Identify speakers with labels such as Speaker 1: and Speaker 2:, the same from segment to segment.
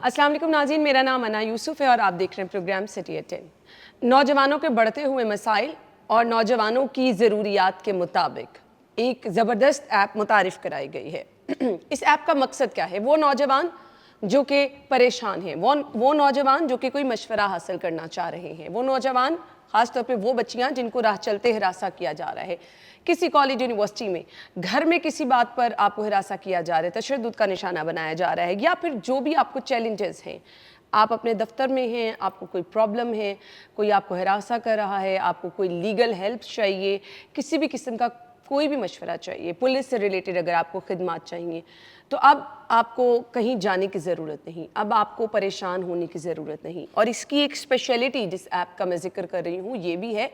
Speaker 1: अस्सलाम वालेकुम नाज़रीन, मेरा नाम अना यूसुफ है और आप देख रहे हैं प्रोग्राम सिटी एट 10। नौजवानों के बढ़ते हुए मसाइल और नौजवानों की ज़रूरियात के मुताबिक एक ज़बरदस्त ऐप मुतारिफ़ कराई गई है। इस ऐप का मकसद क्या है? वो नौजवान जो कि परेशान हैं, वो नौजवान जो कि कोई मशवरा हासिल करना चाह रहे हैं, वो नौजवान ख़ास तौर पे वो बच्चियां जिनको राह चलते हिरासा किया जा रहा है, किसी कॉलेज यूनिवर्सिटी में, घर में किसी बात पर आपको हिरासा किया जा रहा है, तशद्दुद का निशाना बनाया जा रहा है, या फिर जो भी आपको चैलेंजेस हैं, आप अपने दफ्तर में हैं, आपको कोई प्रॉब्लम है, कोई आपको हिरासा कर रहा है, आपको कोई लीगल हेल्प चाहिए, किसी भी किस्म का कोई भी मशवरा चाहिए, पुलिस से रिलेटेड अगर आपको खिदमात चाहिए, तो अब आपको कहीं जाने की ज़रूरत नहीं, अब आपको परेशान होने की ज़रूरत नहीं। और इसकी एक स्पेशलिटी जिस ऐप का मैं जिक्र कर रही हूँ ये भी है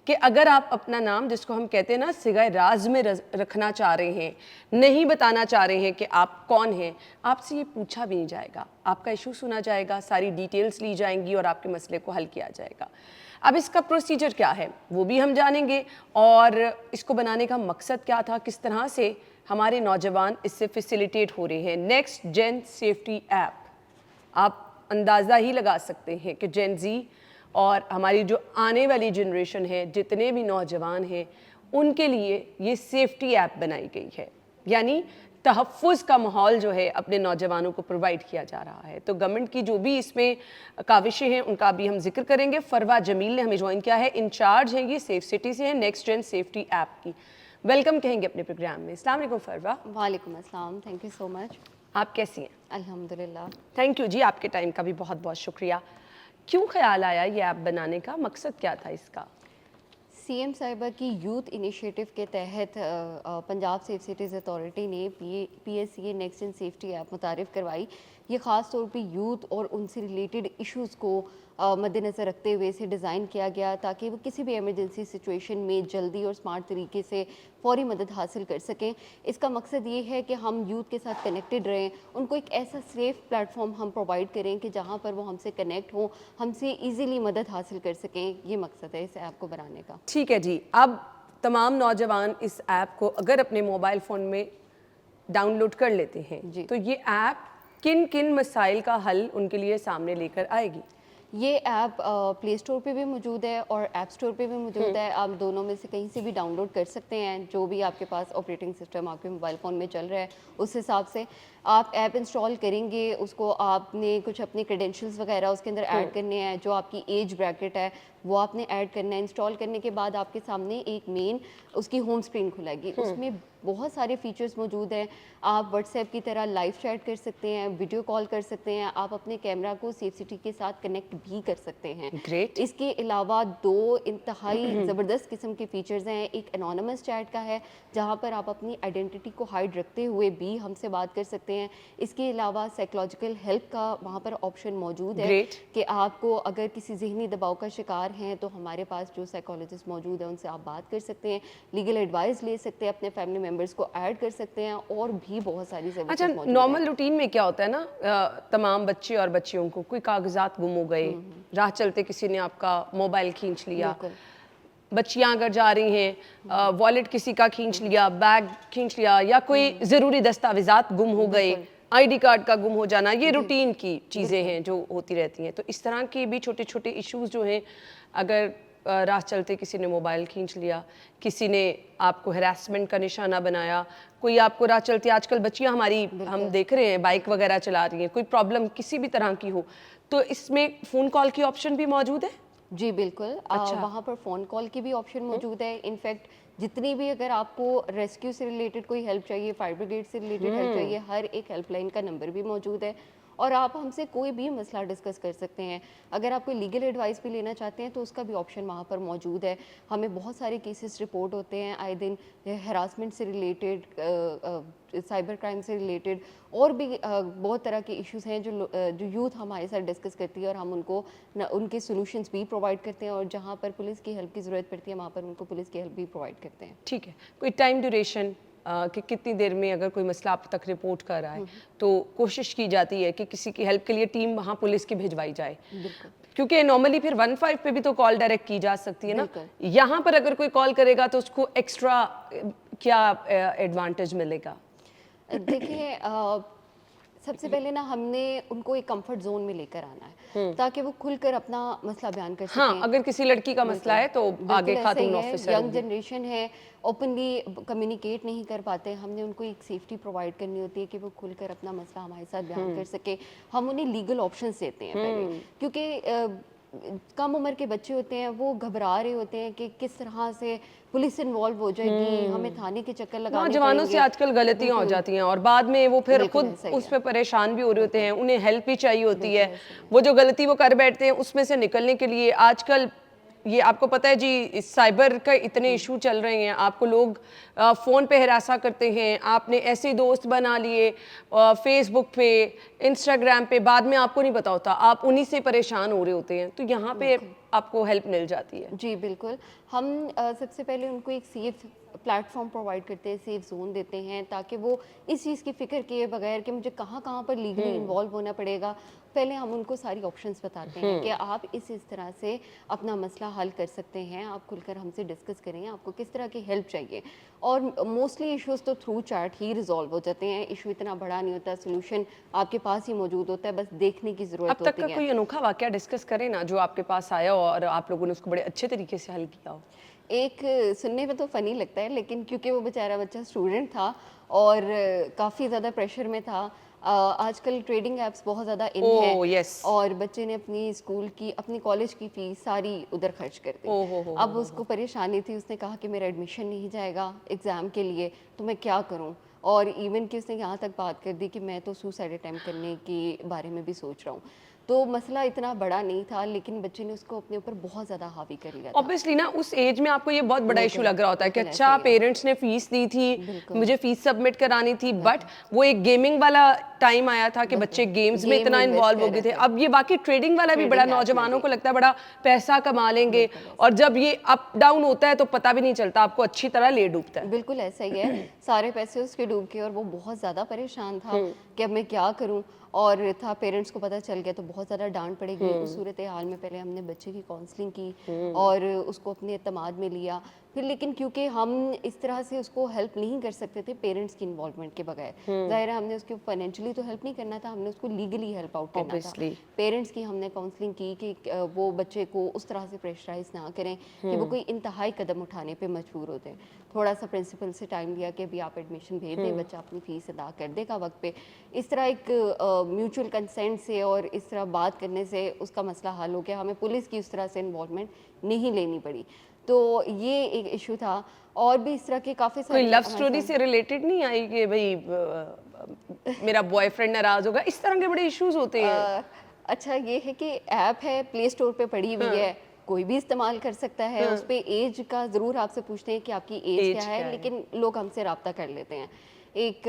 Speaker 1: कि अगर आप अपना नाम, जिसको हम कहते हैं ना सिगाए राज में रखना चाह रहे हैं, नहीं बताना चाह रहे हैं कि आप कौन हैं, आपसे ये पूछा भी नहीं जाएगा, आपका इशू सुना जाएगा, सारी डिटेल्स ली जाएंगी और आपके मसले को हल किया जाएगा। अब इसका प्रोसीजर क्या है वो भी हम जानेंगे, और इसको बनाने का मकसद क्या था, किस तरह से हमारे नौजवान इससे फैसिलिटेट हो रहे हैं। नेक्स्ट जेन सेफ्टी ऐप, आप अंदाज़ा ही लगा सकते हैं कि जेन जी और हमारी जो आने वाली जनरेशन है, जितने भी नौजवान हैं, उनके लिए ये सेफ्टी ऐप बनाई गई है, यानी तहफ़्फ़ुज़ का माहौल जो है अपने नौजवानों को प्रोवाइड किया जा रहा है। तो गवर्नमेंट की जो भी इसमें काविशें हैं उनका भी हम जिक्र करेंगे। फरवा जमील ने हमें ज्वाइन किया है, इंचार्ज हैं ये सेफ सिटी से हैं, नेक्स्ट जेन सेफ्टी ऐप की। वेलकम कहेंगे अपने प्रोग्राम में। अस्सलाम वालेकुम फरवा।
Speaker 2: वालेकुम अस्सलाम, थैंक यू सो मच।
Speaker 1: आप कैसी हैं?
Speaker 2: अल्हम्दुलिल्लाह।
Speaker 1: थैंक यू जी, आपके टाइम का भी बहुत बहुत शुक्रिया। क्यों ख्याल आया ये ऐप बनाने का, मकसद क्या था इसका?
Speaker 2: सीएम साहिबा की यूथ इनिशिएटिव के तहत पंजाब सेफ सिटीज़ अथॉरिटी ने पीएससीए नेक्स्ट जेन सेफ्टी ऐप मुतारिफ़ करवाई। ये ख़ास तौर पे यूथ और उनसे रिलेटेड इश्यूज़ को मद्देनज़र रखते हुए इसे डिज़ाइन किया गया ताकि वो किसी भी इमरजेंसी सिचुएशन में जल्दी और स्मार्ट तरीके से फ़ौरी मदद हासिल कर सकें। इसका मकसद ये है कि हम यूथ के साथ कनेक्टेड रहें, उनको एक ऐसा सेफ़ प्लेटफॉर्म हम प्रोवाइड करें कि जहाँ पर वो हमसे कनेक्ट हों, हमसे ईज़िली मदद हासिल कर सकें। ये मकसद है इस ऐप को बनाने का।
Speaker 1: ठीक है जी। अब तमाम नौजवान इस ऐप को अगर अपने मोबाइल फ़ोन में डाउनलोड कर लेते हैं
Speaker 2: जी।
Speaker 1: तो ये ऐप किन किन मसाइल का हल उनके लिए सामने लेकर आएगी?
Speaker 2: ये ऐप प्ले स्टोर पे भी मौजूद है और ऐप स्टोर पे भी मौजूद है। आप दोनों में से कहीं से भी डाउनलोड कर सकते हैं, जो भी आपके पास ऑपरेटिंग सिस्टम आपके मोबाइल फ़ोन में चल रहा है उस हिसाब से आप ऐप इंस्टॉल करेंगे। उसको आपने कुछ अपने क्रेडेंशियल्स वगैरह उसके अंदर ऐड करने हैं, जो आपकी एज ब्रैकेट है वो आपने ऐड करना है। इंस्टॉल करने के बाद आपके सामने एक मेन उसकी होम स्क्रीन खुलेगी, उसमें बहुत सारे फीचर्स मौजूद हैं। आप व्हाट्सएप की तरह लाइव चैट कर सकते हैं, वीडियो कॉल कर सकते हैं, आप अपने कैमरा को सेफ सिटी के साथ कनेक्ट भी कर सकते हैं।
Speaker 1: ग्रेट।
Speaker 2: इसके अलावा दो इंतहाई ज़बरदस्त किस्म के फीचर्स हैं। एक एनोनिमस चैट का है जहाँ पर आप अपनी आइडेंटिटी को हाइड रखते हुए भी हमसे बात कर सकते हैं। इसके अलावा साइकोलॉजिकल हेल्प का वहाँ पर ऑप्शन मौजूद है
Speaker 1: Great.
Speaker 2: कि आपको अगर किसी जहनी दबाव का शिकार हैं तो हमारे पास जो साइकोलॉजिस्ट मौजूद है उनसे आप बात कर सकते हैं, लीगल एडवाइस ले सकते हैं, अपने फैमिली मेम्बर्स को ऐड कर सकते हैं और भी बहुत सारी
Speaker 1: अच्छा,
Speaker 2: सर्विसेज मौजूद
Speaker 1: नॉर्मल रूटीन में क्या होता है ना, तमाम बच्चे और बच्चियों को कोई कागजात गुम हो गए, राह चलते किसी ने आपका मोबाइल खींच लिया,
Speaker 2: बिल्कुल।
Speaker 1: बच्चियां अगर जा रही हैं, वॉलेट किसी का खींच लिया, बैग खींच लिया, या कोई ज़रूरी दस्तावेजात गुम हो गए, आईडी कार्ड का गुम हो जाना, ये रूटीन की चीज़ें हैं जो होती रहती हैं। तो इस तरह के भी छोटे छोटे इश्यूज जो हैं, अगर राह चलते किसी ने मोबाइल खींच लिया, किसी ने आपको हरासमेंट का निशाना बनाया, कोई आपको राह चलते, आजकल बच्चियां हमारी हम देख रहे हैं बाइक वगैरह चला रही हैं, कोई प्रॉब्लम किसी भी तरह की हो, तो इसमें फ़ोन कॉल की ऑप्शन भी मौजूद है?
Speaker 2: जी बिल्कुल।
Speaker 1: अच्छा।
Speaker 2: वहाँ पर फ़ोन कॉल की भी ऑप्शन मौजूद है। इनफैक्ट जितनी भी अगर आपको रेस्क्यू से रिलेटेड कोई हेल्प चाहिए, फायर ब्रिगेड से रिलेटेड हेल्प चाहिए, हर एक हेल्पलाइन का नंबर भी मौजूद है और आप हमसे कोई भी मसला डिस्कस कर सकते हैं। अगर आप कोई लीगल एडवाइस भी लेना चाहते हैं तो उसका भी ऑप्शन वहाँ पर मौजूद है। हमें बहुत सारे केसेस रिपोर्ट होते हैं आए दिन, हरासमेंट से रिलेटेड, साइबर क्राइम से रिलेटेड और भी बहुत तरह के इश्यूज़ हैं जो यूथ हमारे साथ डिस्कस करती है और हम उनको उनके सॉल्यूशंस भी प्रोवाइड करते हैं और जहाँ पर पुलिस की हेल्प की ज़रूरत पड़ती है वहाँ पर उनको पुलिस की हेल्प भी प्रोवाइड करते हैं।
Speaker 1: ठीक है। कोई टाइम ड्यूरेशन कि कितनी देर में अगर कोई मसला आप तक रिपोर्ट कर रहा है तो कोशिश की जाती है कि किसी की हेल्प के लिए टीम वहाँ पुलिस की भिजवाई जाए? क्योंकि नॉर्मली फिर 15 पे भी तो कॉल डायरेक्ट की जा सकती है ना, यहाँ पर अगर कोई कॉल करेगा तो उसको एक्स्ट्रा क्या एडवांटेज मिलेगा?
Speaker 2: देखिए सबसे पहले ना हमने उनको एक कंफर्ट जोन में लेकर आना है ताकि वो खुलकर अपना मसला बयान कर
Speaker 1: हाँ,
Speaker 2: सकें।
Speaker 1: अगर किसी लड़की का मसला है तो आगे
Speaker 2: बिल्कुल ऐसा
Speaker 1: खातून
Speaker 2: ही है,
Speaker 1: ऑफिसर
Speaker 2: यंग
Speaker 1: होगी।
Speaker 2: जनरेशन है, ओपनली कम्युनिकेट नहीं कर पाते, हमने उनको एक सेफ्टी प्रोवाइड करनी होती है कि वो खुलकर अपना मसला हमारे साथ बयान कर सके। हम उन्हें लीगल ऑप्शंस देते हैं पहले, क्योंकि कम उम्र के बच्चे होते हैं, वो घबरा रहे होते हैं कि किस तरह से पुलिस इन्वॉल्व हो जाएगी, हमें थाने के चक्कर लगाने
Speaker 1: नौजवानों से
Speaker 2: पड़ेंगे।
Speaker 1: आजकल गलतियां हो जाती हैं और बाद में वो फिर
Speaker 2: बिल्कुल
Speaker 1: खुद
Speaker 2: ऐसा ही
Speaker 1: उस
Speaker 2: है।
Speaker 1: पे परेशान भी हो रहे होते हैं, उन्हें हेल्प भी चाहिए होती है।
Speaker 2: बिल्कुल ऐसा ही है।
Speaker 1: वो जो गलती वो कर बैठते हैं उसमें से निकलने के लिए आजकल ये आपको पता है जी, इस साइबर का इतने इशू चल रहे हैं, आपको लोग फ़ोन पे हरासा करते हैं, आपने ऐसे दोस्त बना लिए फेसबुक पे, इंस्टाग्राम पे, बाद में आपको नहीं पता होता, आप उन्हीं से परेशान हो रहे होते हैं। तो यहाँ पे आपको हेल्प मिल जाती है।
Speaker 2: जी बिल्कुल, हम सबसे पहले उनको एक सेफ प्लेटफॉर्म प्रोवाइड करते हैं, सेफ जोन देते हैं, ताकि वो इस चीज़ की फ़िक्र किए बगैर कि मुझे कहाँ कहाँ पर लीगली इन्वॉल्व होना पड़ेगा, पहले हम उनको सारी ऑप्शंस बताते हैं कि आप इस तरह से अपना मसला हल कर सकते हैं, आप खुलकर हमसे डिस्कस करें, आपको किस तरह की हेल्प चाहिए। और मोस्टली इश्यूज़ तो थ्रू चैट ही रिजॉल्व हो जाते हैं, इशू इतना बड़ा नहीं होता, सोल्यूशन आपके पास ही मौजूद होता है, बस देखने की
Speaker 1: अब
Speaker 2: ज़रूरत
Speaker 1: तक का
Speaker 2: होती है।
Speaker 1: कोई अनोखा वाकया डिस्कस करें ना, जो आपके पास आया हो और आप लोगों ने उसको बड़े अच्छे तरीके से हल किया हो।
Speaker 2: एक सुनने में तो फ़नी लगता है, लेकिन क्योंकि वो बेचारा बच्चा स्टूडेंट था और काफ़ी ज़्यादा प्रेशर में था। आजकल ट्रेडिंग ऐप्स बहुत ज़्यादा इन है,
Speaker 1: ओह यस।
Speaker 2: और बच्चे ने अपनी स्कूल की, अपनी कॉलेज की फ़ीस सारी उधर खर्च कर दी।
Speaker 1: ओ हो
Speaker 2: अब उसको परेशानी थी, उसने कहा कि मेरा एडमिशन नहीं जाएगा एग्ज़ाम के लिए, तो मैं क्या करूँ? और इवन कि उसने यहाँ तक बात कर दी कि मैं तो सुसाइड अटेम्प्ट करने के बारे में भी सोच रहा हूँ। तो मसला इतना बड़ा नहीं था, लेकिन बच्चे ने उसको अपने ऊपर बहुत ज़्यादा हावी कर लिया था।
Speaker 1: ऑब्वियसली ना, उस एज में आपको ये बहुत बड़ा इशू
Speaker 2: बिल्कुल,
Speaker 1: लग रहा होता है कि
Speaker 2: बिल्कुल
Speaker 1: अच्छा
Speaker 2: ऐसा ही है।
Speaker 1: पेरेंट्स ने फीस दी थी,
Speaker 2: बिल्कुल।
Speaker 1: मुझे फीस सबमिट करानी थी, बट वो एक गेमिंग वाला टाइम आया था कि बच्चे गेम्स में
Speaker 2: गेम
Speaker 1: इतना
Speaker 2: इन्वेस्ट
Speaker 1: इन्वॉल्व हो
Speaker 2: कर
Speaker 1: गए
Speaker 2: रहे
Speaker 1: थे।
Speaker 2: थे।
Speaker 1: अब ये बाकी ट्रेडिंग वाला भी बड़ा
Speaker 2: ट्रेडिंग ऐप में
Speaker 1: नौजवानों
Speaker 2: भी।
Speaker 1: को लगता है बड़ा पैसा कमा लेंगे,
Speaker 2: बिल्कुल ऐसा।
Speaker 1: और जब ये अप डाउन होता है तो पता भी नहीं चलता, आपको अच्छी तरह ले डूबता है।
Speaker 2: बिल्कुल ऐसा ही है, सारे पैसे उसके डूब गए और वो बहुत ज़्यादा परेशान था कि अब मैं क्या करूं। और था, पेरेंट्स को पता चल गया तो बहुत ज़्यादा डांट पड़ेगी। उस सूरत हाल में पहले हमने बच्चे की काउंसलिंग की और उसको अपने एतमाद में लिया फिर, लेकिन क्योंकि हम इस तरह से उसको हेल्प नहीं कर सकते थे पेरेंट्स की इन्वॉल्वमेंट के बगैर, ज़ाहिर है हमने उसको फाइनेंशियली तो हेल्प नहीं करना था, हमने उसको लीगली हेल्प आउट करना था।
Speaker 1: Obviously.
Speaker 2: पेरेंट्स की हमने काउंसलिंग की कि वो बच्चे को उस तरह से प्रेशराइज ना करें कि वो कोई इंतहाई कदम उठाने पे मजबूर होते हैं। थोड़ा सा प्रिंसिपल से टाइम लिया कि अभी आप एडमिशन भेज दें, बच्चा अपनी फ़ीस अदा कर देगा वक्त पे। इस तरह एक म्यूचुअल कंसेंट से और इस तरह बात करने से उसका मसला हल हो गया, हमें पुलिस की उस तरह से इन्वॉल्वमेंट नहीं लेनी पड़ी। तो ये एक इशू था, और भी इस तरह के काफ़ी
Speaker 1: कोई
Speaker 2: सारे
Speaker 1: लव
Speaker 2: हमारे
Speaker 1: स्टोरी
Speaker 2: साथ-
Speaker 1: से रिलेटेड नहीं आई कि भाई मेरा बॉयफ्रेंड नाराज होगा, इस तरह के बड़े इश्यूज होते हैं।
Speaker 2: अच्छा ये है कि ऐप है, प्ले स्टोर पे पड़ी हुई है, कोई भी इस्तेमाल कर सकता है। उस पे एज का ज़रूर आपसे पूछते हैं कि आपकी एज क्या
Speaker 1: एज
Speaker 2: है,
Speaker 1: क्या है?
Speaker 2: लेकिन लोग हमसे रब्ता कर लेते हैं। एक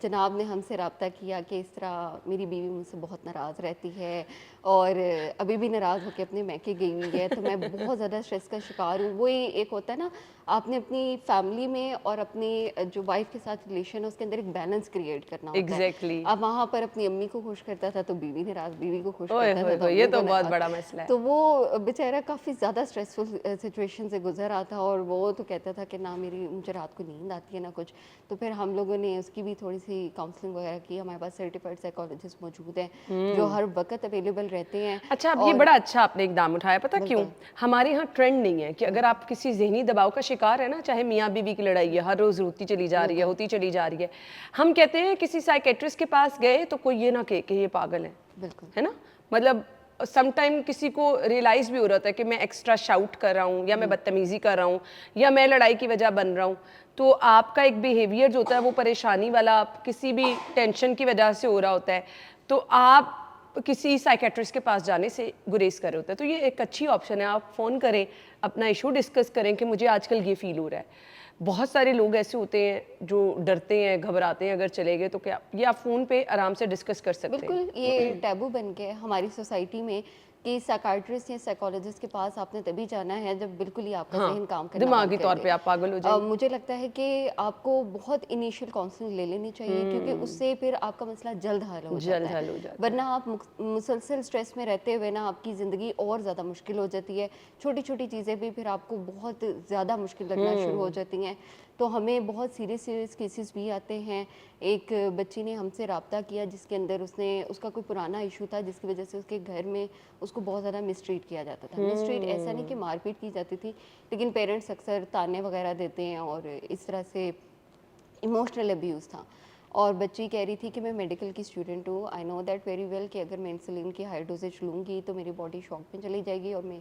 Speaker 2: जनाब ने हमसे रब्ता किया कि इस तरह मेरी बीवी मुझसे बहुत नाराज़ रहती है और अभी भी नाराज़ होकर अपने मैके गई हुई है, तो मैं बहुत ज़्यादा स्ट्रेस का शिकार हूँ। वही एक होता है ना, आपने अपनी फैमिली में और अपनी जो वाइफ के साथ रिलेशन है उसके अंदर एक बैलेंस क्रिएट करना होता है।
Speaker 1: एग्जैक्टली।
Speaker 2: अब वहाँ पर अपनी अम्मी को खुश करता था तो बीवी नाराज़, बीवी को खुश
Speaker 1: ओए
Speaker 2: करता
Speaker 1: होए
Speaker 2: था तो
Speaker 1: होए, ये
Speaker 2: अम्मी
Speaker 1: तो
Speaker 2: को
Speaker 1: बहुत
Speaker 2: नाराज़।
Speaker 1: बड़ा मसला है।
Speaker 2: तो वो बेचारा काफ़ी ज़्यादा स्ट्रेसफुल सिचुएशन से गुजर रहा था, और वो तो कहता था कि ना मुझे रात को नींद आती है ना कुछ। तो फिर हम लोगों ने उसकी भी थोड़ी सी काउंसलिंग वगैरह की। हमारे पास सर्टिफाइड साइकोलॉजिस्ट मौजूद हैं जो हर वक्त अवेलेबल रहते हैं।
Speaker 1: अच्छा, अब ये बड़ा अच्छा आपने इकदाम उठाया, पता क्यों? हमारे यहाँ ट्रेंड नहीं है कि अगर आप किसी ज़हनी दबाव का शिकार है ना, चाहे मियाँ बीवी की लड़ाई है, हर रोज़ होती चली जा रही है, होती चली जा रही है, हम कहते हैं किसी साइकेट्रिस्ट के पास गए तो कोई ये ना कहे कि ये पागल है,
Speaker 2: बिल्कुल
Speaker 1: है ना? मतलब समटाइम किसी को रियलाइज भी हो रहा था कि मैं एक्स्ट्रा शाउट कर रहा हूँ, या मैं बदतमीजी कर रहा हूँ, या मैं लड़ाई की वजह बन रहा हूँ। तो आपका एक बिहेवियर जो होता है वो परेशानी वाला, आप किसी भी टेंशन की वजह से हो रहा होता है, तो आप किसी साइकेट्रिस्ट के पास जाने से गुरेज कर रहे होते हैं। तो ये एक अच्छी ऑप्शन है, आप फ़ोन करें, अपना इशू डिस्कस करें कि मुझे आजकल ये फील हो रहा है। बहुत सारे लोग ऐसे होते हैं जो डरते हैं, घबराते हैं, अगर चले गए तो क्या ये आप फ़ोन पे आराम से डिस्कस कर सकते हैं।
Speaker 2: बिल्कुल, ये टैबू बन गया है हमारी सोसाइटी में कि साइकाइट्रिस्ट या साइकोलॉजिस्ट के पास आपने तभी जाना है जब बिल्कुल ही आपका
Speaker 1: हाँ,
Speaker 2: जहन काम करना
Speaker 1: दिमागी
Speaker 2: बंद कर
Speaker 1: तौर
Speaker 2: दे।
Speaker 1: पे आप पागल हो जाएंगे।
Speaker 2: मुझे लगता है कि आपको बहुत इनिशियल काउंसलिंग ले लेनी चाहिए, क्योंकि उससे फिर आपका मसला जल्द हल हो जाता
Speaker 1: जल्द
Speaker 2: है।
Speaker 1: हल हो जाता है।
Speaker 2: वरना आप मुसलसल स्ट्रेस में रहते हुए ना आपकी ज़िंदगी और ज़्यादा मुश्किल हो जाती है। छोटी छोटी चीज़ें भी फिर आपको बहुत ज़्यादा मुश्किल लगना शुरू हो जाती हैं। तो हमें बहुत सीरियस केसेस भी आते हैं। एक बच्ची ने हमसे रब्ता किया जिसके अंदर उसका कोई पुराना इशू था जिसकी वजह से उसके घर में उसको बहुत ज़्यादा मिसट्रीट किया जाता था। मिसट्रीट ऐसा नहीं कि मारपीट की जाती थी, लेकिन पेरेंट्स अक्सर ताने वगैरह देते हैं और इस तरह से इमोशनल अब्यूज़ था। और बच्ची कह रही थी कि मैं मेडिकल की स्टूडेंट हूँ, I know that very well कि अगर मैं इंसुलिन की हाई डोजेज लूँगी तो मेरी बॉडी शॉक में चली जाएगी और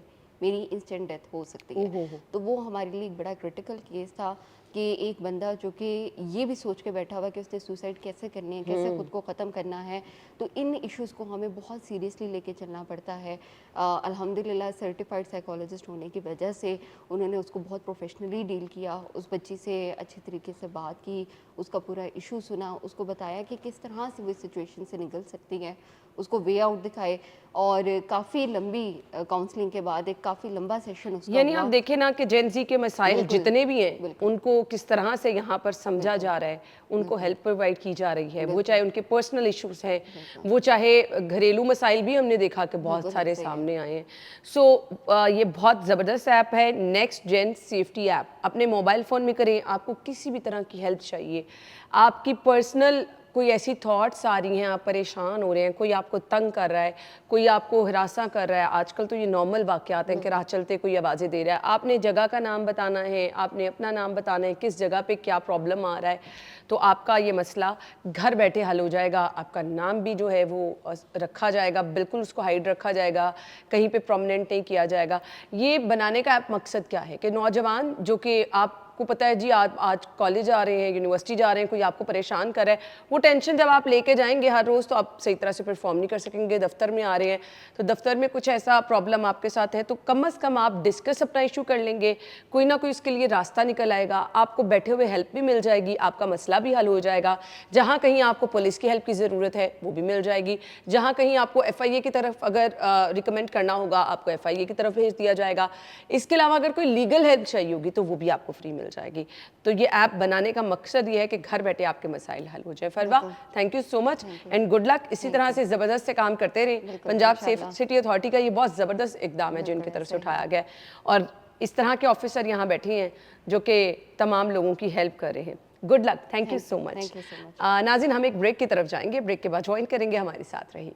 Speaker 2: मेरी इंस्टेंट डेथ हो सकती है। तो वो हमारे लिए एक बड़ा क्रिटिकल केस था कि एक बंदा जो कि ये भी सोच के बैठा हुआ कि उसने सुसाइड कैसे करनी है, कैसे खुद को ख़त्म करना है। तो इन इश्यूज़ को हमें बहुत सीरियसली लेके चलना पड़ता है। अल्हम्दुलिल्लाह सर्टिफाइड साइकोलॉजिस्ट होने की वजह से उन्होंने उसको बहुत प्रोफेशनली डील किया, उस बच्ची से अच्छी तरीके से बात की, उसका पूरा इशू सुना, उसको बताया कि किस तरह से वो इस सिचुएशन से निकल सकती है, उसको वे आउट दिखाए। और काफ़ी लंबी काउंसलिंग के बाद एक काफ़ी लंबा सेशन उसका
Speaker 1: यानी
Speaker 2: हुआ।
Speaker 1: आप देखें ना कि जेन जी के मसाइल
Speaker 2: बिल्कुल,
Speaker 1: जितने भी हैं
Speaker 2: बिल्कुल।
Speaker 1: उनको किस तरह से यहाँ पर समझा जा रहा है, उनको हेल्प प्रोवाइड की जा रही है, वो चाहे उनके पर्सनल इश्यूज हैं, वो चाहे घरेलू मसाइल भी हमने देखा कि बहुत सारे सामने आए हैं। सो ये बहुत ज़बरदस्त ऐप है नेक्स्ट जेन सेफ्टी ऐप। अपने मोबाइल फ़ोन में करें, आपको किसी भी तरह की हेल्प चाहिए, आपकी पर्सनल कोई ऐसी थॉट्स आ रही हैं, आप परेशान हो रहे हैं, कोई आपको तंग कर रहा है, कोई आपको हरासा कर रहा है, आजकल तो ये नॉर्मल वाक़यात हैं कि राह चलते कोई आवाज़ें दे रहा है, आपने जगह का नाम बताना है, आपने अपना नाम बताना है, किस जगह पे क्या प्रॉब्लम आ रहा है, तो आपका ये मसला घर बैठे हल हो जाएगा। आपका नाम भी जो है वो रखा जाएगा, बिल्कुल उसको हाइड रखा जाएगा, कहीं पे प्रोमिनेंट नहीं किया जाएगा। ये बनाने का मकसद क्या है कि नौजवान जो कि आपको पता है जी आज कॉलेज जा रहे हैं, यूनिवर्सिटी जा रहे हैं, कोई आपको परेशान कर रहा है, वो टेंशन जब आप लेके जाएंगे हर रोज़ तो आप सही तरह से परफॉर्म नहीं कर सकेंगे। दफ्तर में आ रहे हैं तो दफ्तर में कुछ ऐसा प्रॉब्लम आपके साथ है तो कम अज़ कम आप डिस्कस अपना इशू कर लेंगे, कोई ना कोई इसके लिए रास्ता निकल आएगा, आपको बैठे हुए हेल्प भी मिल जाएगी, आपका मसला भी हल हो जाएगा। जहाँ कहीं आपको पुलिस की हेल्प की ज़रूरत है वो भी मिल जाएगी, जहाँ कहीं आपको FIA की तरफ अगर रिकमेंड करना होगा आपको FIA की तरफ भेज दिया जाएगा। इसके अलावा अगर कोई लीगल हेल्प चाहिए होगी तो वो भी आपको फ्री मिल जाएगी। तो ये ऐप बनाने का मकसद ये है कि घर बैठे आपके मसाइल हल हो जाए। Farwa, thank you so much and good luck. इसी तरह से ज़बरदस्त से काम करते रहें। पंजाब सेफ सिटी अथॉरिटी का ये बहुत ज़बरदस्त इकदाम है जो इनकी तरफ से उठाया गया है और इस तरह के ऑफिसर यहाँ बैठे हैं जो कि तमाम लोगों की हेल्प कर रहे हैं। Good luck, thank you so much. नाज़रीन, हम एक ब्रेक की तरफ जाएंगे, ब्रेक के बाद ज्वाइन करेंगे, हमारे साथ रहिए।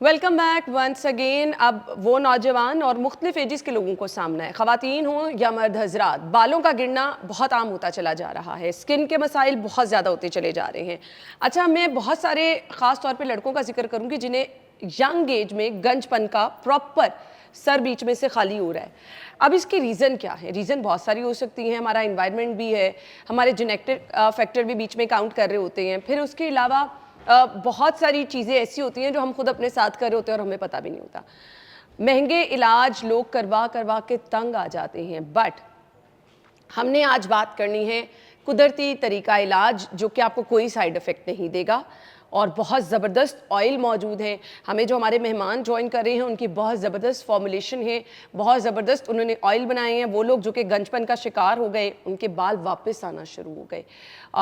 Speaker 1: Welcome back once again. अब वो नौजवान और मुख्तलिफ एजेस के लोगों को सामना है, ख़वातीन हों या मर्द हजरात, बालों का गिरना बहुत आम होता चला जा रहा है, स्किन के मसाइल बहुत ज़्यादा होते चले जा रहे हैं। अच्छा, मैं बहुत सारे ख़ास तौर पे लड़कों का जिक्र करूँगी जिन्हें यंग एज में गंजपन का प्रॉपर सर बीच में से खाली हो रहा है। अब इसकी रीज़न क्या है? रीज़न बहुत सारी हो सकती हैं, हमारा इन्वायरमेंट भी है, हमारे जेनेटिक फैक्टर भी बीच में काउंट कर रहे होते हैं, फिर उसके अलावा बहुत सारी चीज़ें ऐसी होती हैं जो हम खुद अपने साथ कर रहे होते हैं और हमें पता भी नहीं होता। महंगे इलाज लोग करवा करवा के तंग आ जाते हैं, बट हमने आज बात करनी है कुदरती तरीका इलाज जो कि आपको कोई साइड इफ़ेक्ट नहीं देगा और बहुत ज़बरदस्त ऑयल मौजूद हैं। हमें जो हमारे मेहमान ज्वाइन कर रहे हैं उनकी बहुत ज़बरदस्त फॉर्मुलेशन है, बहुत ज़बरदस्त उन्होंने ऑयल बनाए हैं। वो लोग जो कि गंजपन का शिकार हो गए, उनके बाल वापस आना शुरू हो गए,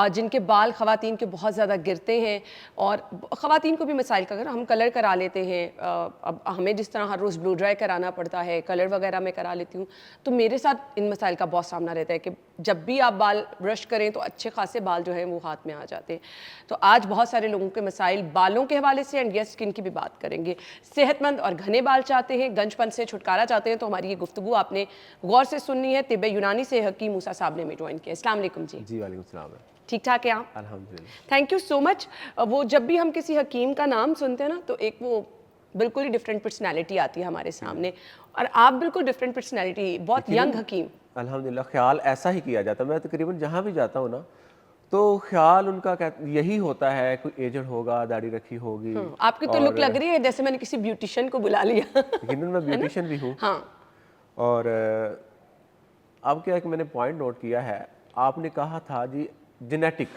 Speaker 1: जिनके बाल ख़वातीन के बहुत ज़्यादा गिरते हैं और ख़वातीन को भी मसाइल का, अगर हम कलर करा लेते हैं, अब हमें जिस तरह हर रोज़ ब्लो ड्राई कराना पड़ता है, कलर वगैरह मैं करा लेती हूँ, तो मेरे साथ इन मसाइल का बहुत सामना रहता है कि जब भी आप बाल ब्रश करें तो अच्छे खासे बाल जो हैं वो हाथ में आ जाते हैं। तो आज बहुत सारे लोगों के मसाइल बालों के हवाले से एंड यस स्किन की भी बात करेंगे। सेहतमंद और घने बाल चाहते हैं, गंजपन से छुटकारा चाहते हैं, तो हमारी ये गुफ्तगू आपने गौर से सुननी है। तिब्बे यूनानी से हकीम मूसा साहब ने हमें ज्वाइन किया। अस्सलाम वालेकुम जी।
Speaker 3: जी वालेकुम सलाम।
Speaker 1: ठीक ठाक है आप?
Speaker 3: अल्हम्दुलिल्लाह।
Speaker 1: Thank you so much. वो जब भी हम किसी हकीम का नाम सुनते हैं ना तो एक वो बिल्कुल ही डिफरेंट पर्सनैलिटी आती है हमारे सामने, और आप बिल्कुल डिफरेंट पर्सनैलिटी, बहुत यंग हकीम।
Speaker 3: अल्हम्दुलिल्लाह, ख्याल ऐसा ही किया जाता है। मैं तकरीबन जहाँ भी जाता हूँ ना तो ख्याल उनका यही होता है, कोई एजेड होगा, दाढ़ी रखी होगी।
Speaker 1: आपकी तो लुक लग रही है जैसे मैंने किसी ब्यूटिशियन को बुला लिया।
Speaker 3: लेकिन मैं ब्यूटिशियन भी हूँ।
Speaker 1: हाँ।
Speaker 3: और अब क्या है कि मैंने पॉइंट नोट किया है, आपने कहा था जी जेनेटिक।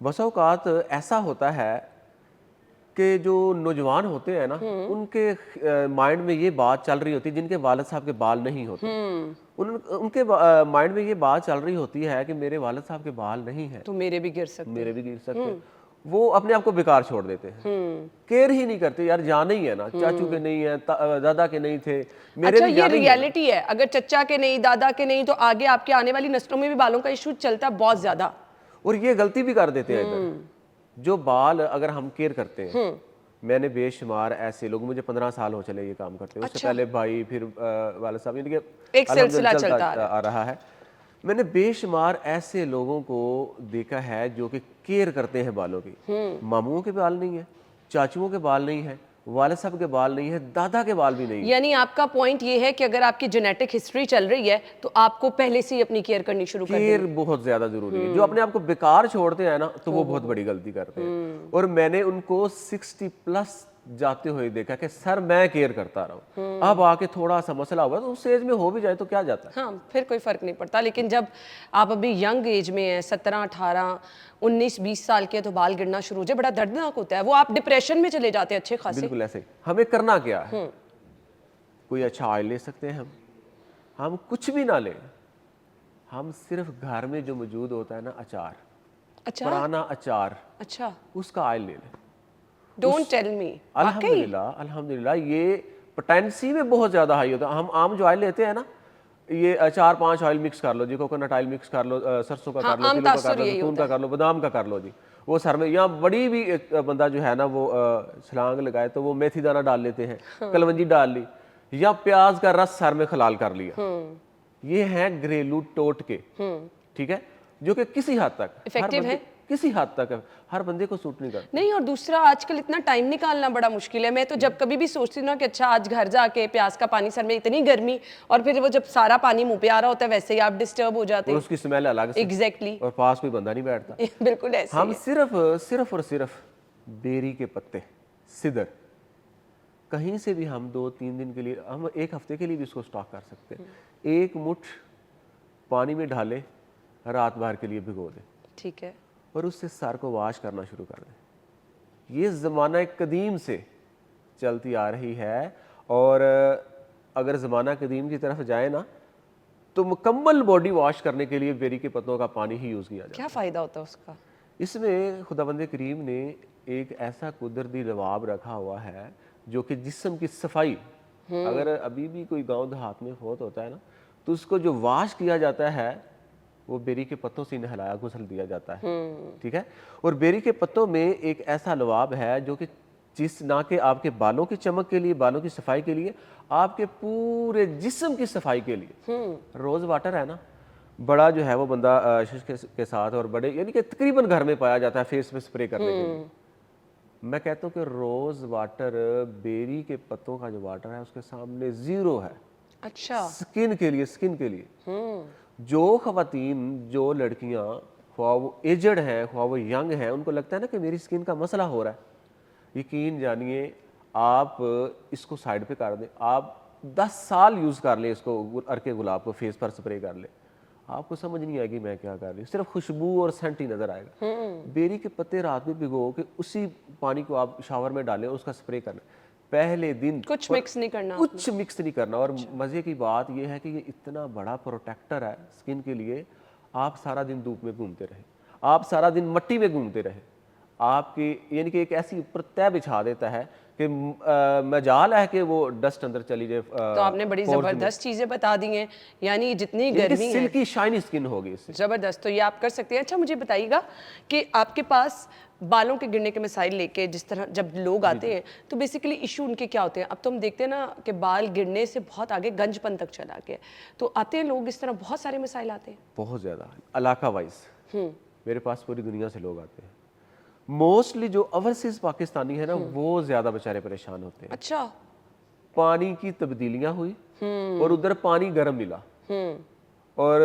Speaker 3: बस औकात ऐसा होता है कि जो नौजवान होते हैं ना उनके माइंड में ये बात चल रही होती है, जिनके वालिद साहब के बाल नहीं होते, उनके माइंड में ये बात चल रही होती है कि मेरे वालिद साहब के बाल नहीं हैं
Speaker 1: तो मेरे भी गिर सकते
Speaker 3: मेरे भी गिर सकते। वो अपने आप को बेकार छोड़ देते हैं, केयर ही नहीं करते। यार जाना ही है ना, चाचू के नहीं है, दादा के नहीं थे, मेरे
Speaker 1: अच्छा
Speaker 3: भी
Speaker 1: ये
Speaker 3: जाना ही है।
Speaker 1: रियलिटी है, अगर चचा के नहीं, दादा के नहीं, तो आगे आपके आने वाली नस्लों में भी बालों का इशू चलता है बहुत ज्यादा।
Speaker 3: और ये गलती भी कर देते हैं इधर, जो बाल अगर हम केयर करते हैं, मैंने बेशुमार ऐसे लोग, मुझे 15 साल हो चले ये काम करते हैं, उससे पहले भाई, फिर वाले साहब, यानी कि
Speaker 1: एक सिलसिला
Speaker 3: अल्हम्दुलिल्लाह
Speaker 1: चलता
Speaker 3: आ रहा है। मैंने बेशुमार ऐसे लोगों को देखा है जो कि केयर करते हैं बालों की। मामुओं के बाल नहीं है, चाचुओं के बाल नहीं है, वाले साहब के बाल नहीं है, दादा के बाल भी नहीं है।
Speaker 1: यानी आपका पॉइंट ये है कि अगर आपकी जेनेटिक हिस्ट्री चल रही है तो आपको पहले से ही अपनी केयर करनी शुरू कर
Speaker 3: केयर बहुत ज्यादा जरूरी है। जो अपने आप को बेकार छोड़ते हैं ना, तो वो बहुत बड़ी गलती करते हैं। और मैंने उनको 60+ जाते हुए देखा कि सर मैं केयर करता रहा हूँ, अब आके थोड़ा सा मसला हुआ तो उस एज में हो भी जाए तो क्या जाता है।
Speaker 1: हाँ, फिर कोई फर्क नहीं पड़ता। लेकिन जब आप अभी यंग एज में हैं, 17, 18, 19, 20 साल के, तो बाल गिरना शुरू हो जाए, बड़ा दर्दनाक होता है। वो आप डिप्रेशन में चले जाते हैं अच्छे खासे।
Speaker 3: बिल्कुल ऐसे ही। हमें करना क्या है, कोई अच्छा ऑयल ले सकते हैं हम कुछ भी ना लें, हम सिर्फ घर में जो मौजूद होता है ना, अचार,
Speaker 1: अच्छा
Speaker 3: पुराना अचार,
Speaker 1: अच्छा,
Speaker 3: उसका ऑयल ले लें।
Speaker 1: Don't tell me.
Speaker 3: अल्हम्दुलिल्लाह अल्हम्दुलिल्लाह ये पोटेंसी में बहुत ज़्यादा हाई होता है। हम आम जो ऑयल लेते हैं ना, ये 4-5 ऑयल मिक्स कर लो जी, कोकोनट ऑयल मिक्स कर लो, सरसों का
Speaker 1: हाँ,
Speaker 3: कर लो,
Speaker 1: आम
Speaker 3: तिलों का
Speaker 1: तासुर
Speaker 3: कर लो,
Speaker 1: यही
Speaker 3: जैतून
Speaker 1: होता
Speaker 3: का कर लो, बादाम का कर लो जी। वो सर में, यहाँ बड़ी भी एक बंदा जो है ना, वो छलांग लगाए तो वो मेथी दाना डाल लेते हैं, कलवंजी डाल ली, या प्याज का रस सर में खलाल कर लिया। ये है घरेलू टोटके, ठीक है, जो कि किसी हद तक
Speaker 1: Effective है?
Speaker 3: किसी हद तक हर बंदे को सूट नहीं करता।
Speaker 1: नहीं, और दूसरा आजकल इतना टाइम निकालना बड़ा मुश्किल है। मैं तो जब कभी भी सोचती हूँ ना कि अच्छा आज घर जाके प्याज का पानी, सर में इतनी गर्मी, और फिर वो जब सारा पानी मुंह पे आ रहा होता है, वैसे ही आप डिस्टर्ब हो जाते
Speaker 3: और
Speaker 1: हैं।
Speaker 3: उसकी स्मेल अलग से,
Speaker 1: एग्जैक्टली
Speaker 3: और पास कोई बंदा नहीं बैठता।
Speaker 1: बिल्कुल ऐसे
Speaker 3: हम
Speaker 1: ही
Speaker 3: सिर्फ और सिर्फ बेरी के पत्ते, सिदर, कहीं से भी हम 2-3 दिन के लिए, हम 1 हफ्ते के लिए भी इसको स्टॉक कर सकते हैं। 1 मुट्ठ पानी में डालें, रात भर के लिए भिगो दें,
Speaker 1: ठीक है।
Speaker 3: और उससे सर को वॉश करना शुरू कर दें। ये ज़माना कदीम से चलती आ रही है। और अगर ज़माना कदीम की तरफ जाए ना, तो मुकम्मल बॉडी वॉश करने के लिए बेरी के पत्तों का पानी ही यूज़ किया जाता है।
Speaker 1: क्या फ़ायदा होता है उसका?
Speaker 3: इसमें खुदाबंद करीम ने एक ऐसा कुदरती लवाब रखा हुआ है जो कि जिस्म की सफाई, अगर अभी भी कोई गांव देहात में फौत होता है ना, तो उसको जो वाश किया जाता है वो बेरी के पत्तों से नहलाया गुसल दिया जाता है, ठीक है। और बेरी के पत्तों में एक ऐसा लवाब है जो कि जिस ना कि आपके बालों की चमक के लिए, बालों की सफाई के लिए, आपके पूरे जिस्म की सफाई के लिए। रोज़ वाटर है ना, बड़ा जो है वो बंदा के साथ, और बड़े यानी कि तकरीबन घर में पाया जाता है फेस पे स्प्रे करने के लिए। मैं कहता हूँ कि रोज़ वाटर बेरी के पत्तों का जो वाटर है उसके सामने ज़ीरो है।
Speaker 1: अच्छा।
Speaker 3: स्किन के लिए जो खवातीन, जो लड़कियां, ख्वाह वो एजड हैं, ख्वाह वो यंग हैं, उनको लगता है ना कि मेरी स्किन का मसला हो रहा है, यकीन जानिए आप इसको साइड पे कर दें, आप 10 साल यूज़ कर लें इसको, अर्के गुलाब को फेस पर स्प्रे कर लें, आपको समझ नहीं आएगी मैं क्या कर रही हूँ, सिर्फ खुशबू और सेंट ही नज़र आएगा। बेरी के पत्ते रात में भिगो के उसी पानी को आप शावर में डालें, उसका स्प्रे करना, पहले दिन
Speaker 1: कुछ मिक्स नहीं करना,
Speaker 3: कुछ मिक्स नहीं करना। और मज़े की बात यह है कि ये इतना बड़ा प्रोटेक्टर है स्किन के लिए। आप सारा दिन धूप में घूमते रहे, आप सारा दिन मिट्टी में घूमते रहे, आपकी यानी कि एक ऐसी ऊपर तय बिछा देता है कि मजाल है कि वो डस्ट अंदर चली जाए।
Speaker 1: तो आपने बड़ी ज़बरदस्त चीज़ें बता दी हैं। यानी जितनी गर्मी है,
Speaker 3: सिल्की शाइनी स्किन होगी इससे।
Speaker 1: ज़बरदस्त, तो ये आप कर सकते हैं। अच्छा मुझे बताइएगा कि आपके पास बालों के गिरने के मसाइल लेके जिस तरह जब लोग आते हैं तो बेसिकली इशू उनके क्या होते हैं? अब तो हम देखते हैं ना कि बाल गिरने से बहुत आगे गंजपन तक चला गया, तो आते हैं लोग इस तरह, बहुत सारे मसाइल आते हैं।
Speaker 3: बहुत ज़्यादा इलाका वाइज मेरे पास पूरी दुनिया से लोग आते हैं। मोस्टली जो ओवरसीज पाकिस्तानी है ना, वो ज़्यादा बेचारे परेशान होते हैं।
Speaker 1: अच्छा।
Speaker 3: पानी की तब्दीलियाँ हुई और उधर पानी गर्म मिला, और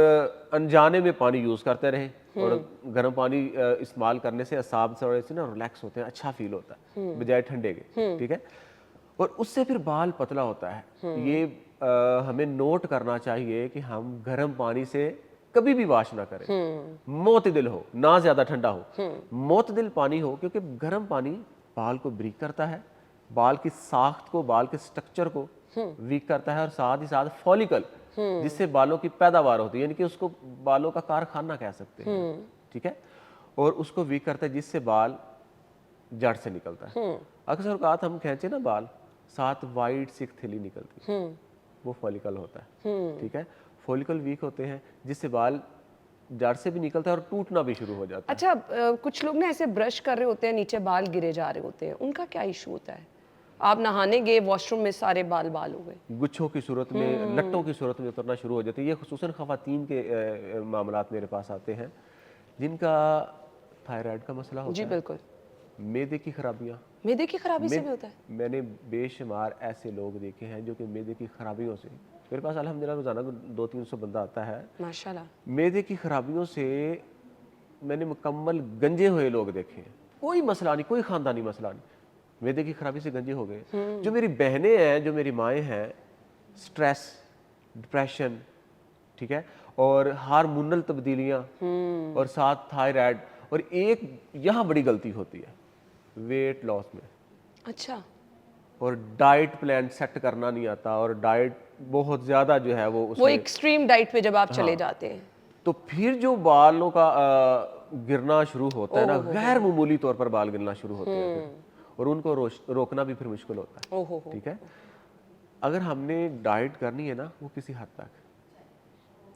Speaker 3: अनजाने में पानी यूज़ करते रहे, और गर्म पानी इस्तेमाल करने से असाब थोड़े से ना रिलैक्स होते हैं, अच्छा फील होता है बजाय ठंडे के, ठीक है। और उससे फिर बाल पतला होता है। ये हमें नोट करना चाहिए कि हम गर्म पानी से कभी भी वॉश ना करें, मोतदिल हो, ना ज़्यादा ठंडा हो, मोतदिल पानी हो, क्योंकि गर्म पानी बाल को ब्रीक करता है, बाल की साख्त को, बाल के स्ट्रक्चर को वीक करता है, और साथ ही साथ फॉलिकल, जिससे बालों की पैदावार होती है, यानी कि उसको बालों का कारखाना कह सकते हैं, ठीक है, और उसको वीक करता है, जिससे बाल जड़ से निकलता है। अक्सर औकात हम खींचे ना बाल, साथ वाइट सी एक थैली निकलती है, वो फॉलिकल होता है। ठीक है, फॉलिकल वीक होते हैं जिससे बाल जड़ से भी निकलता है और टूटना भी शुरू हो जाता है।
Speaker 1: अच्छा, कुछ लोग ना ऐसे ब्रश कर रहे होते हैं, नीचे बाल गिरे जा रहे होते हैं, उनका क्या इशू होता है? आप नहाने गए, वॉशरूम में सारे बाल बाल हो गए।
Speaker 3: गुच्छों की सूरत में, लट्टों की सूरत में उतरना शुरू हो जाती है। ये खुसूसन खवातीन के मामलात मेरे पास आते हैं जिनका थायराइड का मसला होता
Speaker 1: जी
Speaker 3: है,
Speaker 1: बिल्कुल।
Speaker 3: मैदे की खराबियाँ।
Speaker 1: मैदे की खराबी से भी होता है?
Speaker 3: मैंने बेशुमार ऐसे लोग देखे हैं जो कि मैदे की खराबियों से, मेरे पास अल्हम्दुलिल्लाह रोज़ाना 200-300 बंदा आता है,
Speaker 1: माशाल्लाह।
Speaker 3: मैदे की खराबियों से मैंने मुकम्मल गंजे हुए लोग देखे हैं। कोई मसला नहीं, कोई ख़ानदानी मसला नहीं, मैदे की खराबी से गंजे हो गए। जो मेरी बहनें हैं, जो मेरी माएँ हैं, स्ट्रेस, डिप्रेशन, ठीक है, और हार्मोनल तब्दीलियाँ, और साथ थायराइड, और एक यहाँ बड़ी गलती होती है वेट लॉस में।
Speaker 1: अच्छा।
Speaker 3: और डाइट प्लान सेट करना नहीं आता, और डाइट बहुत ज़्यादा जो है वो
Speaker 1: वो
Speaker 3: उसमें,
Speaker 1: एक्सट्रीम डाइट पे जब आप चले जाते हैं।
Speaker 3: तो फिर जो बालों का गिरना शुरू होता है ना, गैर मामूली तौर पर बाल गिरना शुरू होते हैं फिर, और उनको रोकना भी फिर मुश्किल होता है।
Speaker 1: ओहो हो।
Speaker 3: ठीक है, अगर हमने डाइट करनी है ना, वो किसी हद तक,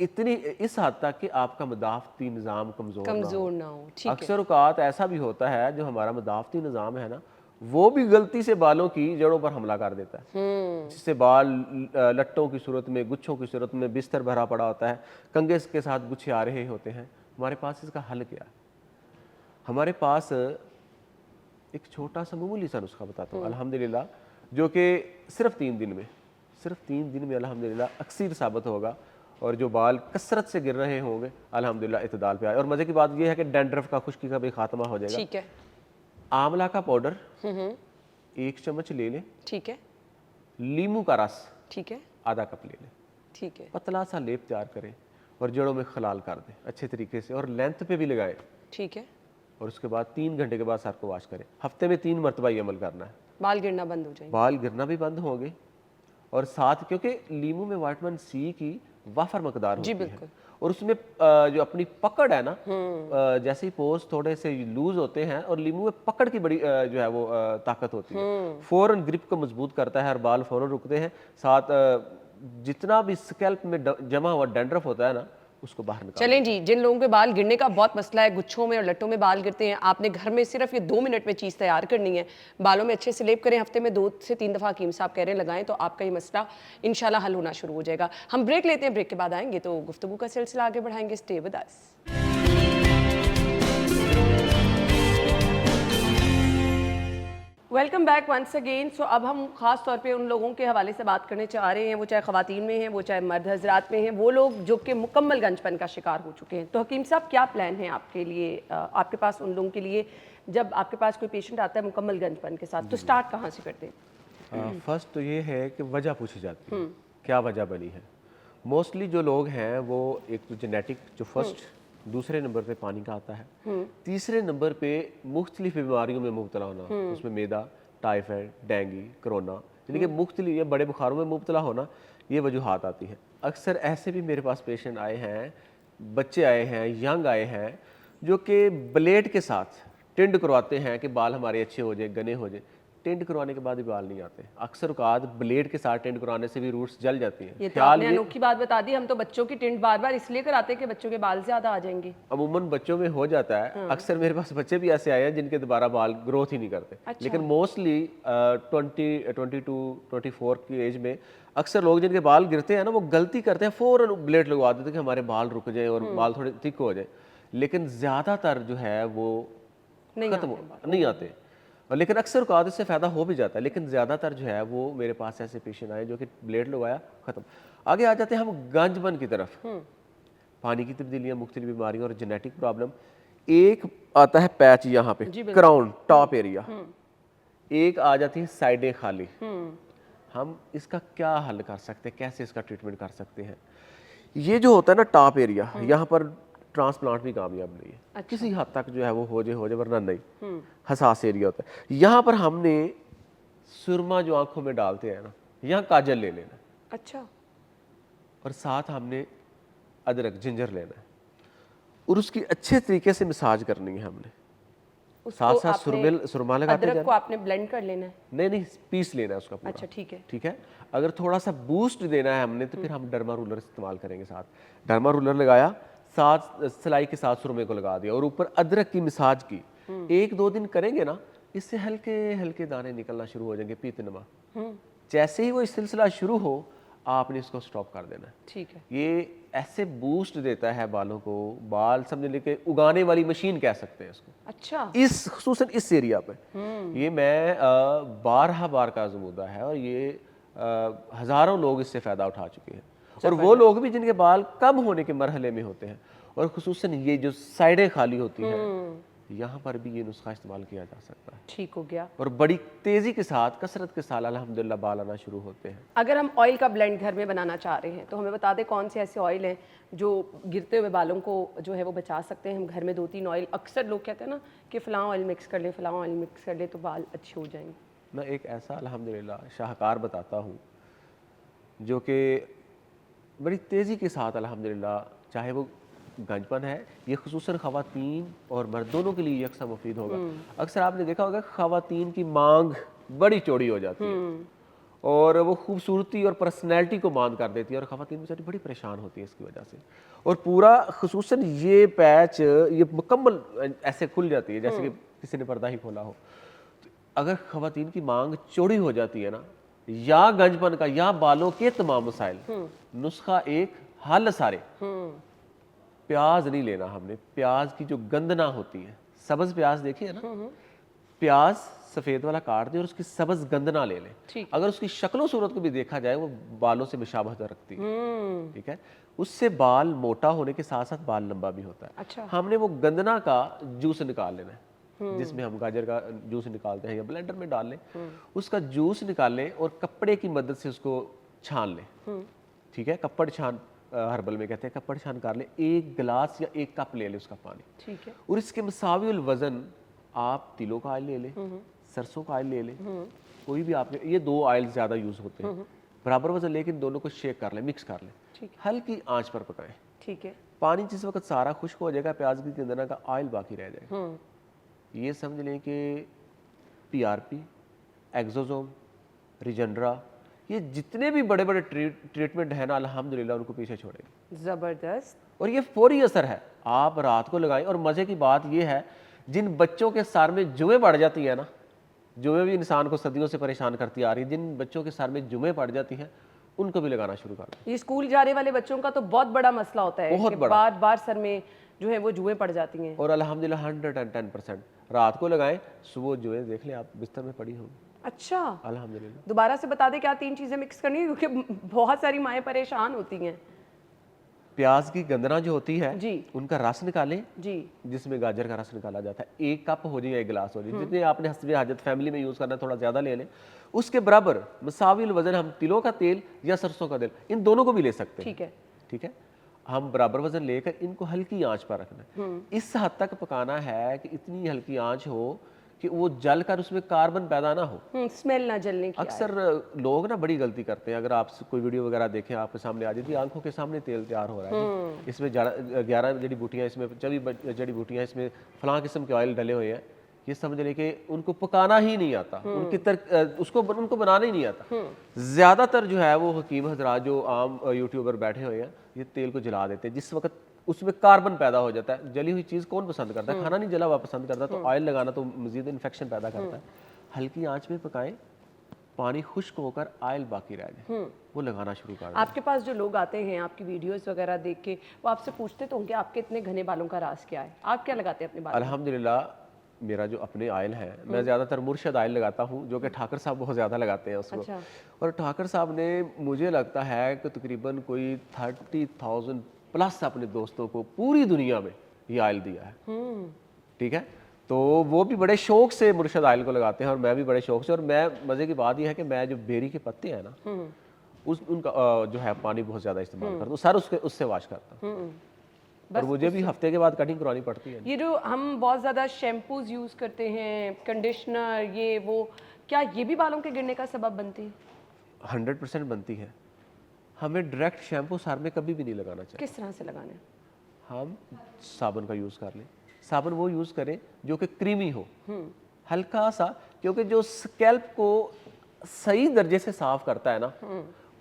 Speaker 3: इतनी इस हद तक कि आपका मदाफ़ती निज़ाम
Speaker 1: कमजोर ना हो। ठीक है।
Speaker 3: अक्सर औकात ऐसा भी होता है जो हमारा मदाफ़ती निज़ाम है ना, वो भी गलती से बालों की जड़ों पर हमला कर देता है, जिससे बाल लट्टों की सूरत में, गुच्छों की सूरत में बिस्तर भरा पड़ा होता है, कंगे के साथ गुच्छे आ रहे होते हैं। हमारे पास इसका हल क्या है? हमारे पास एक छोटा सा मामूली सा नुस्खा बताता हूँ अल्हम्दुलिल्लाह, जो कि सिर्फ 3 दिन में अल्हम्दुलिल्लाह अक्सर साबित होगा, और जो बाल कसरत से गिर रहे होंगे अल्हम्दुलिल्लाह इतदाल पे आए। और मज़े की बात यह है कि डैंड्रफ का, खुश्की का भी खात्मा हो जाएगा।
Speaker 1: ठीक है।
Speaker 3: आंवला का पाउडर 1 चम्मच ले लें,
Speaker 1: ठीक है।
Speaker 3: लीमू का रस
Speaker 1: ठीक है।
Speaker 3: आधा कप ले लें,
Speaker 1: ठीक है।
Speaker 3: पतला सा लेप तैयार करें और जड़ों में खलाल कर दें अच्छे तरीके से, और लेंथ पे भी लगाएं,
Speaker 1: ठीक है।
Speaker 3: और उसके बाद 3 घंटे के बाद सर को वॉश करें। हफ्ते में 3 मरतबा ये अमल करना है,
Speaker 1: बाल गिरना बंद हो जाएंगे।
Speaker 3: बाल गिरना भी बंद होंगे, और साथ क्योंकि लीमू में विटामिन सी की वाफर मकदार होती है, और उसमें जो अपनी पकड़ है ना, जैसे ही पोर्स थोड़े से लूज होते हैं, और लीमू में पकड़ की बड़ी जो है वो ताकत होती है, फौरन ग्रिप को मजबूत करता है और बाल फौरन रुकते हैं। साथ जितना भी स्कैल्प में जमा हुआ डैंड्रफ होता है ना, उसको बाहर निकाल।
Speaker 1: चलें जी, जिन लोगों के बाल गिरने का बहुत मसला है, गुच्छों में और लट्टों में बाल गिरते हैं, आपने घर में सिर्फ ये 2 मिनट में चीज़ तैयार करनी है। बालों में अच्छे से लेप करें, हफ्ते में 2 से 3 दफ़ा हकीम साहब कह रहे हैं लगाएं, तो आपका ये मसला इंशाल्लाह हल होना शुरू हो जाएगा। हम ब्रेक लेते हैं, ब्रेक के बाद आएंगे तो गुफ्तगू का सिलसिला आगे बढ़ाएंगे। Stay with us. Welcome back once again. So अब हम ख़ास तौर पे उन लोगों के हवाले से बात करने चाह रहे हैं, वो चाहे ख़वातीन में हैं, वो चाहे मर्द हजरात में हैं, वो लोग जो कि मुकम्मल गंजपन का शिकार हो चुके हैं। तो हकीम साहब, क्या प्लान है आपके लिए, आपके पास उन लोगों के लिए, जब आपके पास कोई पेशेंट आता है मुकम्मल गंजपन के साथ, तो स्टार्ट कहाँ से करते हैं?
Speaker 3: फर्स्ट तो ये है कि वजह पूछी जाती है, क्या वजह बनी है। मोस्टली जो लोग हैं वो एक तो जेनेटिक, जो फर्स्ट, दूसरे नंबर पे पानी का आता है, तीसरे नंबर पे मुख्तलिफ बीमारियों में मुब्तला होना, उसमें मैदा, टाइफाइड, डेंगू, कोरोना, यानी कि मुख्तलिफ ये बड़े बुखारों में मुब्तला होना, ये वजूहात आती हैं। अक्सर ऐसे भी मेरे पास पेशेंट आए हैं, बच्चे आए हैं, यंग आए हैं, जो कि ब्लेड के साथ टिंड करवाते हैं कि बाल हमारे अच्छे हो जाए, घने हो जाए। टिंड करवाने के बाद भी बाल नहीं आते। अक्सर औकात ब्लेड के साथ टिंड करवाने से भी रूट्स जल जाती हैं।
Speaker 1: ये तो आपने अनोखी बात बता दी। हम तो बच्चों की टिंट बार बार इसलिए कराते हैं कि बच्चों के बाल ज्यादा आ जाएंगे।
Speaker 3: अमूमन बच्चों में हो जाता है। अक्सर मेरे पास बच्चे भी ऐसे आए हैं जिनके दोबारा बाल ग्रोथ ही नहीं करते।
Speaker 1: अच्छा।
Speaker 3: लेकिन मोस्टली 22-24 की एज में अक्सर लोग जिनके बाल गिरते हैं ना, वो गलती करते हैं, फ़ौरन ब्लेड लगवा देते हैं कि हमारे बाल रुक जाए और बाल थोड़े थिक हो जाए। लेकिन ज़्यादातर जो है वो खत्म नहीं आते, और लेकिन अक्सर औकात इससे फ़ायदा हो भी जाता है। लेकिन ज़्यादातर जो है वो मेरे पास ऐसे पेशेंट आए जो कि ब्लेड लगवाया, ख़त्म। आगे आ जाते हैं हम गंजबन की तरफ। पानी की तब्दीलियाँ, मुख्तलिफ बीमारियाँ और जेनेटिक प्रॉब्लम। एक आता है पैच यहाँ पे, क्राउन टॉप एरिया, एक आ जाती है साइडें खाली। हम इसका क्या हल कर सकते हैं, कैसे इसका ट्रीटमेंट कर सकते हैं? ये जो होता है ना टॉप एरिया, यहाँ पर ट्रांसप्लांट भी कामयाब नहीं है। अच्छा। किसी हद तक जो है वो हो जाए वरना नहीं। हसास एरिया होता है। यहाँ पर हमने सुरमा जो आंखों में डालते हैं ना, यहाँ काजल ले लेना।
Speaker 1: अच्छा।
Speaker 3: और साथ हमने अदरक, जिंजर लेना है, और उसकी अच्छे तरीके से मसाज करनी है हमने। साथ साथ
Speaker 1: आपने
Speaker 3: सुरमा लगाते
Speaker 1: अदरक
Speaker 3: जाना।
Speaker 1: को आपने ब्लेंड कर लेना है।
Speaker 3: नहीं पीस लेना है उसका पूरा।
Speaker 1: अच्छा ठीक है।
Speaker 3: ठीक है। अगर थोड़ा सा बूस्ट देना है हमने तो फिर हम डर्मा रूलर इस्तेमाल करेंगे। साथ डर्मा रूलर लगाया, साथ सिलाई के साथ सुरमे को लगा दिया और ऊपर अदरक की मिसाज की। 1-2 दिन करेंगे ना, इससे हल्के हल्के दाने निकलना शुरू हो जाएंगे पीतनमा। जैसे ही वो सिलसिला शुरू हो, आपने इसको स्टॉप कर देना है।
Speaker 1: ठीक है।
Speaker 3: ये ऐसे बूस्ट देता है बालों को, बाल समझ लेके उगाने वाली मशीन कह सकते हैं इसको।
Speaker 1: अच्छा।
Speaker 3: इस खुसूसन इस एरिया पे ये मैं 12 बार का आजमूदा है और ये हज़ारों लोग इससे फ़ायदा उठा चुके हैं। और वो लोग भी जिनके बाल कम होने के मरहले में होते हैं और खुसूसन ये जो साइडें खाली होती हैं, यहाँ पर भी ये नुस्खा इस्तेमाल किया जा सकता है।
Speaker 1: ठीक हो गया।
Speaker 3: और बड़ी तेज़ी के साथ, कसरत के साथ अल्हम्दुलिल्लाह बाल आना शुरू होते हैं।
Speaker 1: अगर हम ऑयल का ब्लेंड घर में बनाना चाह रहे हैं तो हमें बता दें कौन से ऐसे ऑयल हैं जो गिरते हुए बालों को जो है वो बचा सकते हैं। हम घर में 2-3 ऑयल, अक्सर लोग कहते हैं ना कि फ़लाँ ऑयल मिक्स कर लें, फ़लाँ ऑयल मिक्स कर लें तो बाल अच्छे हो जाएंगे।
Speaker 3: मैं एक ऐसा अल्हम्दुलिल्लाह शाहकार बताता हूँ जो कि बड़ी तेज़ी के साथ अल्हम्दुलिल्लाह, चाहे वो गंजपन है, ये खुसूसन ख़वातीन और मर्द दोनों के लिए यकसा मुफीद होगा। अक्सर आपने देखा होगा ख़वातीन की मांग बड़ी चौड़ी हो जाती है और वो खूबसूरती और पर्सनैलिटी को मांद कर देती है और ख़वातीन बेचारी बड़ी परेशान होती है इसकी वजह से। और पूरा खुसूसन ये पैच ये मुकम्मल ऐसे खुल जाती है जैसे कि किसी ने पर्दा ही खोला हो। अगर ख़वातीन की मांग चौड़ी हो जाती है ना, या गंजपन का या बालों के तमाम मसाइल, नुस्खा एक, हल सारे। प्याज नहीं लेना हमने, प्याज की जो गंदना होती है, सब्ज प्याज देखिए ना, प्याज सफ़ेद वाला काट दे और उसकी सब्ज गंदना ले लें। अगर उसकी शक्लो सूरत को भी देखा जाए वो बालों से मुशाबहत रखती है। ठीक है। उससे बाल मोटा होने के साथ साथ बाल लंबा भी होता है।
Speaker 1: अच्छा।
Speaker 3: हमने वो गंदना का जूस निकाल लेना है, जिसमें हम गाजर का जूस निकालते हैं या ब्लेंडर में डाल लें, उसका जूस निकाल लें और कपड़े की मदद से उसको छान लें। ठीक है। कपड़ छान हर्बल में कहते हैं, कपड़ छान कर ले, 1 गिलास या 1 कप ले ले उसका पानी।
Speaker 1: ठीक है।
Speaker 3: और इसके मुसाविल वजन आप तिलों का ऑयल ले लें, सरसों का ऑयल ले लें, कोई भी आपने, ये 2 ऑयल ज़्यादा यूज़ होते हैं, बराबर वजन, लेकिन दोनों को शेक कर लें, मिक्स कर लें,
Speaker 1: ठीक
Speaker 3: हल्की आंच पर पकाएं।
Speaker 1: ठीक है।
Speaker 3: पानी जिस वक्त सारा खुश्क हो जाएगा, प्याज की गंदना का ऑयल बाकी रह जाएगा। ये समझ लें कि PRP, एक्सोसोम, रिजेंड्रा, ये जितने भी बड़े बड़े ट्रीटमेंट है ना, अल्हम्दुलिल्लाह उनको पीछे छोड़ेंगे।
Speaker 1: ज़बरदस्त।
Speaker 3: और ये फौरी असर है, आप रात को लगाएं। और मज़े की बात ये है, जिन बच्चों के सर में जुएं पड़ जाती है ना, जुएं भी इंसान को सदियों से परेशान करती आ रही है, जिन बच्चों के सर में जुएं पड़ जाती हैं उनको भी लगाना शुरू कर दें।
Speaker 1: ये स्कूल जाने वाले बच्चों का तो बहुत बड़ा मसला होता है
Speaker 3: बहुत
Speaker 1: कि
Speaker 3: बड़ा।
Speaker 1: बार बार सर में जो है वो जुएं पड़ जाती हैं।
Speaker 3: और अल्हम्दुलिल्लाह 110% रात को लगाएं, सुबह जुएं देख लें आप बिस्तर में पड़ी होंगी।
Speaker 1: अच्छा।
Speaker 3: अल्हम्दुलिल्लाह।
Speaker 1: दोबारा से बता दें क्या 3 चीज़ें मिक्स करनी है, क्योंकि बहुत सारी माएँ परेशान होती हैं।
Speaker 3: प्याज की गंदना जो होती है
Speaker 1: जी
Speaker 3: उनका रस निकालें,
Speaker 1: जी।
Speaker 3: जिसमें गाजर का रस निकाला जाता है। 1 कप हो जाए या 1 गिलास हो जाए, जितने आपने हस्बे हाजत फैमिली में यूज़ करना है, थोड़ा ज़्यादा ले लें। उसके बराबर मुसाविल वजन हम तिलों का तेल या सरसों का तेल, इन दोनों को भी ले सकते हैं।
Speaker 1: ठीक है।
Speaker 3: ठीक है। हम बराबर वजन लेकर इनको हल्की आंच पर रखना है। इस हद तक पकाना है कि इतनी हल्की आंच हो कि वो जल कर उसमें कार्बन पैदा ना हो,
Speaker 1: स्मेल ना जलने की।
Speaker 3: अक्सर लोग ना बड़ी गलती करते हैं। अगर आप कोई वीडियो वगैरह देखें, आपके सामने आ जाती है, आंखों के सामने तेल तैयार हो रहा है, इसमें 11 जड़ी बूटियाँ, इसमें 24 जड़ी बूटियाँ, इसमें फलां किस्म के ऑयल डले हुए हैं। ये समझ लें कि उनको पकाना ही नहीं आता, उनको बनाना ही नहीं आता। ज़्यादातर जो है वो हकीम हजरात जो आम यूट्यूबर बैठे हुए हैं, ये तेल को जला देते हैं। जिस वक्त उसमें कार्बन पैदा हो जाता है, जली हुई चीज़ कौन पसंद करता है? खाना नहीं जला हुआ पसंद करता, तो ऑयल लगाना तो मजीद इन्फेक्शन पैदा करता है। हल्की आंच में पकाएं, पानी खुश्क होकर ऑयल बाकी रह जाए, वो लगाना शुरू कर दें।
Speaker 1: आपके पास जो लोग आते हैं आपकी वीडियोस वगैरह देख के, वो आपसे पूछते तो होंगे आपके इतने घने बालों का राज क्या है? आप क्या लगाते हैं अपने बालों में?
Speaker 3: अल्हम्दुलिल्लाह मेरा जो अपने ऑयल है, मैं ज़्यादातर मुर्शद ऑयल लगाता हूँ, जो कि ठाकर साहब बहुत ज़्यादा लगाते हैं उसको।
Speaker 1: अच्छा।
Speaker 3: और ठाकर साहब ने, मुझे लगता है कि तकरीबन कोई 30,000 प्लस अपने दोस्तों को पूरी दुनिया में ये ऑयल दिया है। ठीक है। तो वो भी बड़े शौक से मुर्शद ऑयल को लगाते हैं और मैं भी बड़े शौक से। और मैं, मज़े की बात यह है कि मैं जो बेरी के पत्ते हैं ना, उनका जो है पानी बहुत ज़्यादा इस्तेमाल करता हूँ, सर उससे वॉश करता हूँ। और मुझे भी हफ्ते के बाद कटिंग करवानी पड़ती है।
Speaker 1: ये जो हम बहुत ज़्यादा शैम्पूज यूज़ करते हैं, कंडीशनर, ये वो, क्या ये भी बालों के गिरने का सबब बनती है?
Speaker 3: 100% बनती है। हमें डायरेक्ट शैम्पू सर में कभी भी नहीं लगाना चाहिए।
Speaker 1: किस तरह से लगाना है?
Speaker 3: हम साबुन का यूज़ कर लें, साबुन वो यूज़ करें जो कि क्रीमी हो, हल्का सा, क्योंकि जो स्कैल्प को सही दर्जे से साफ करता है ना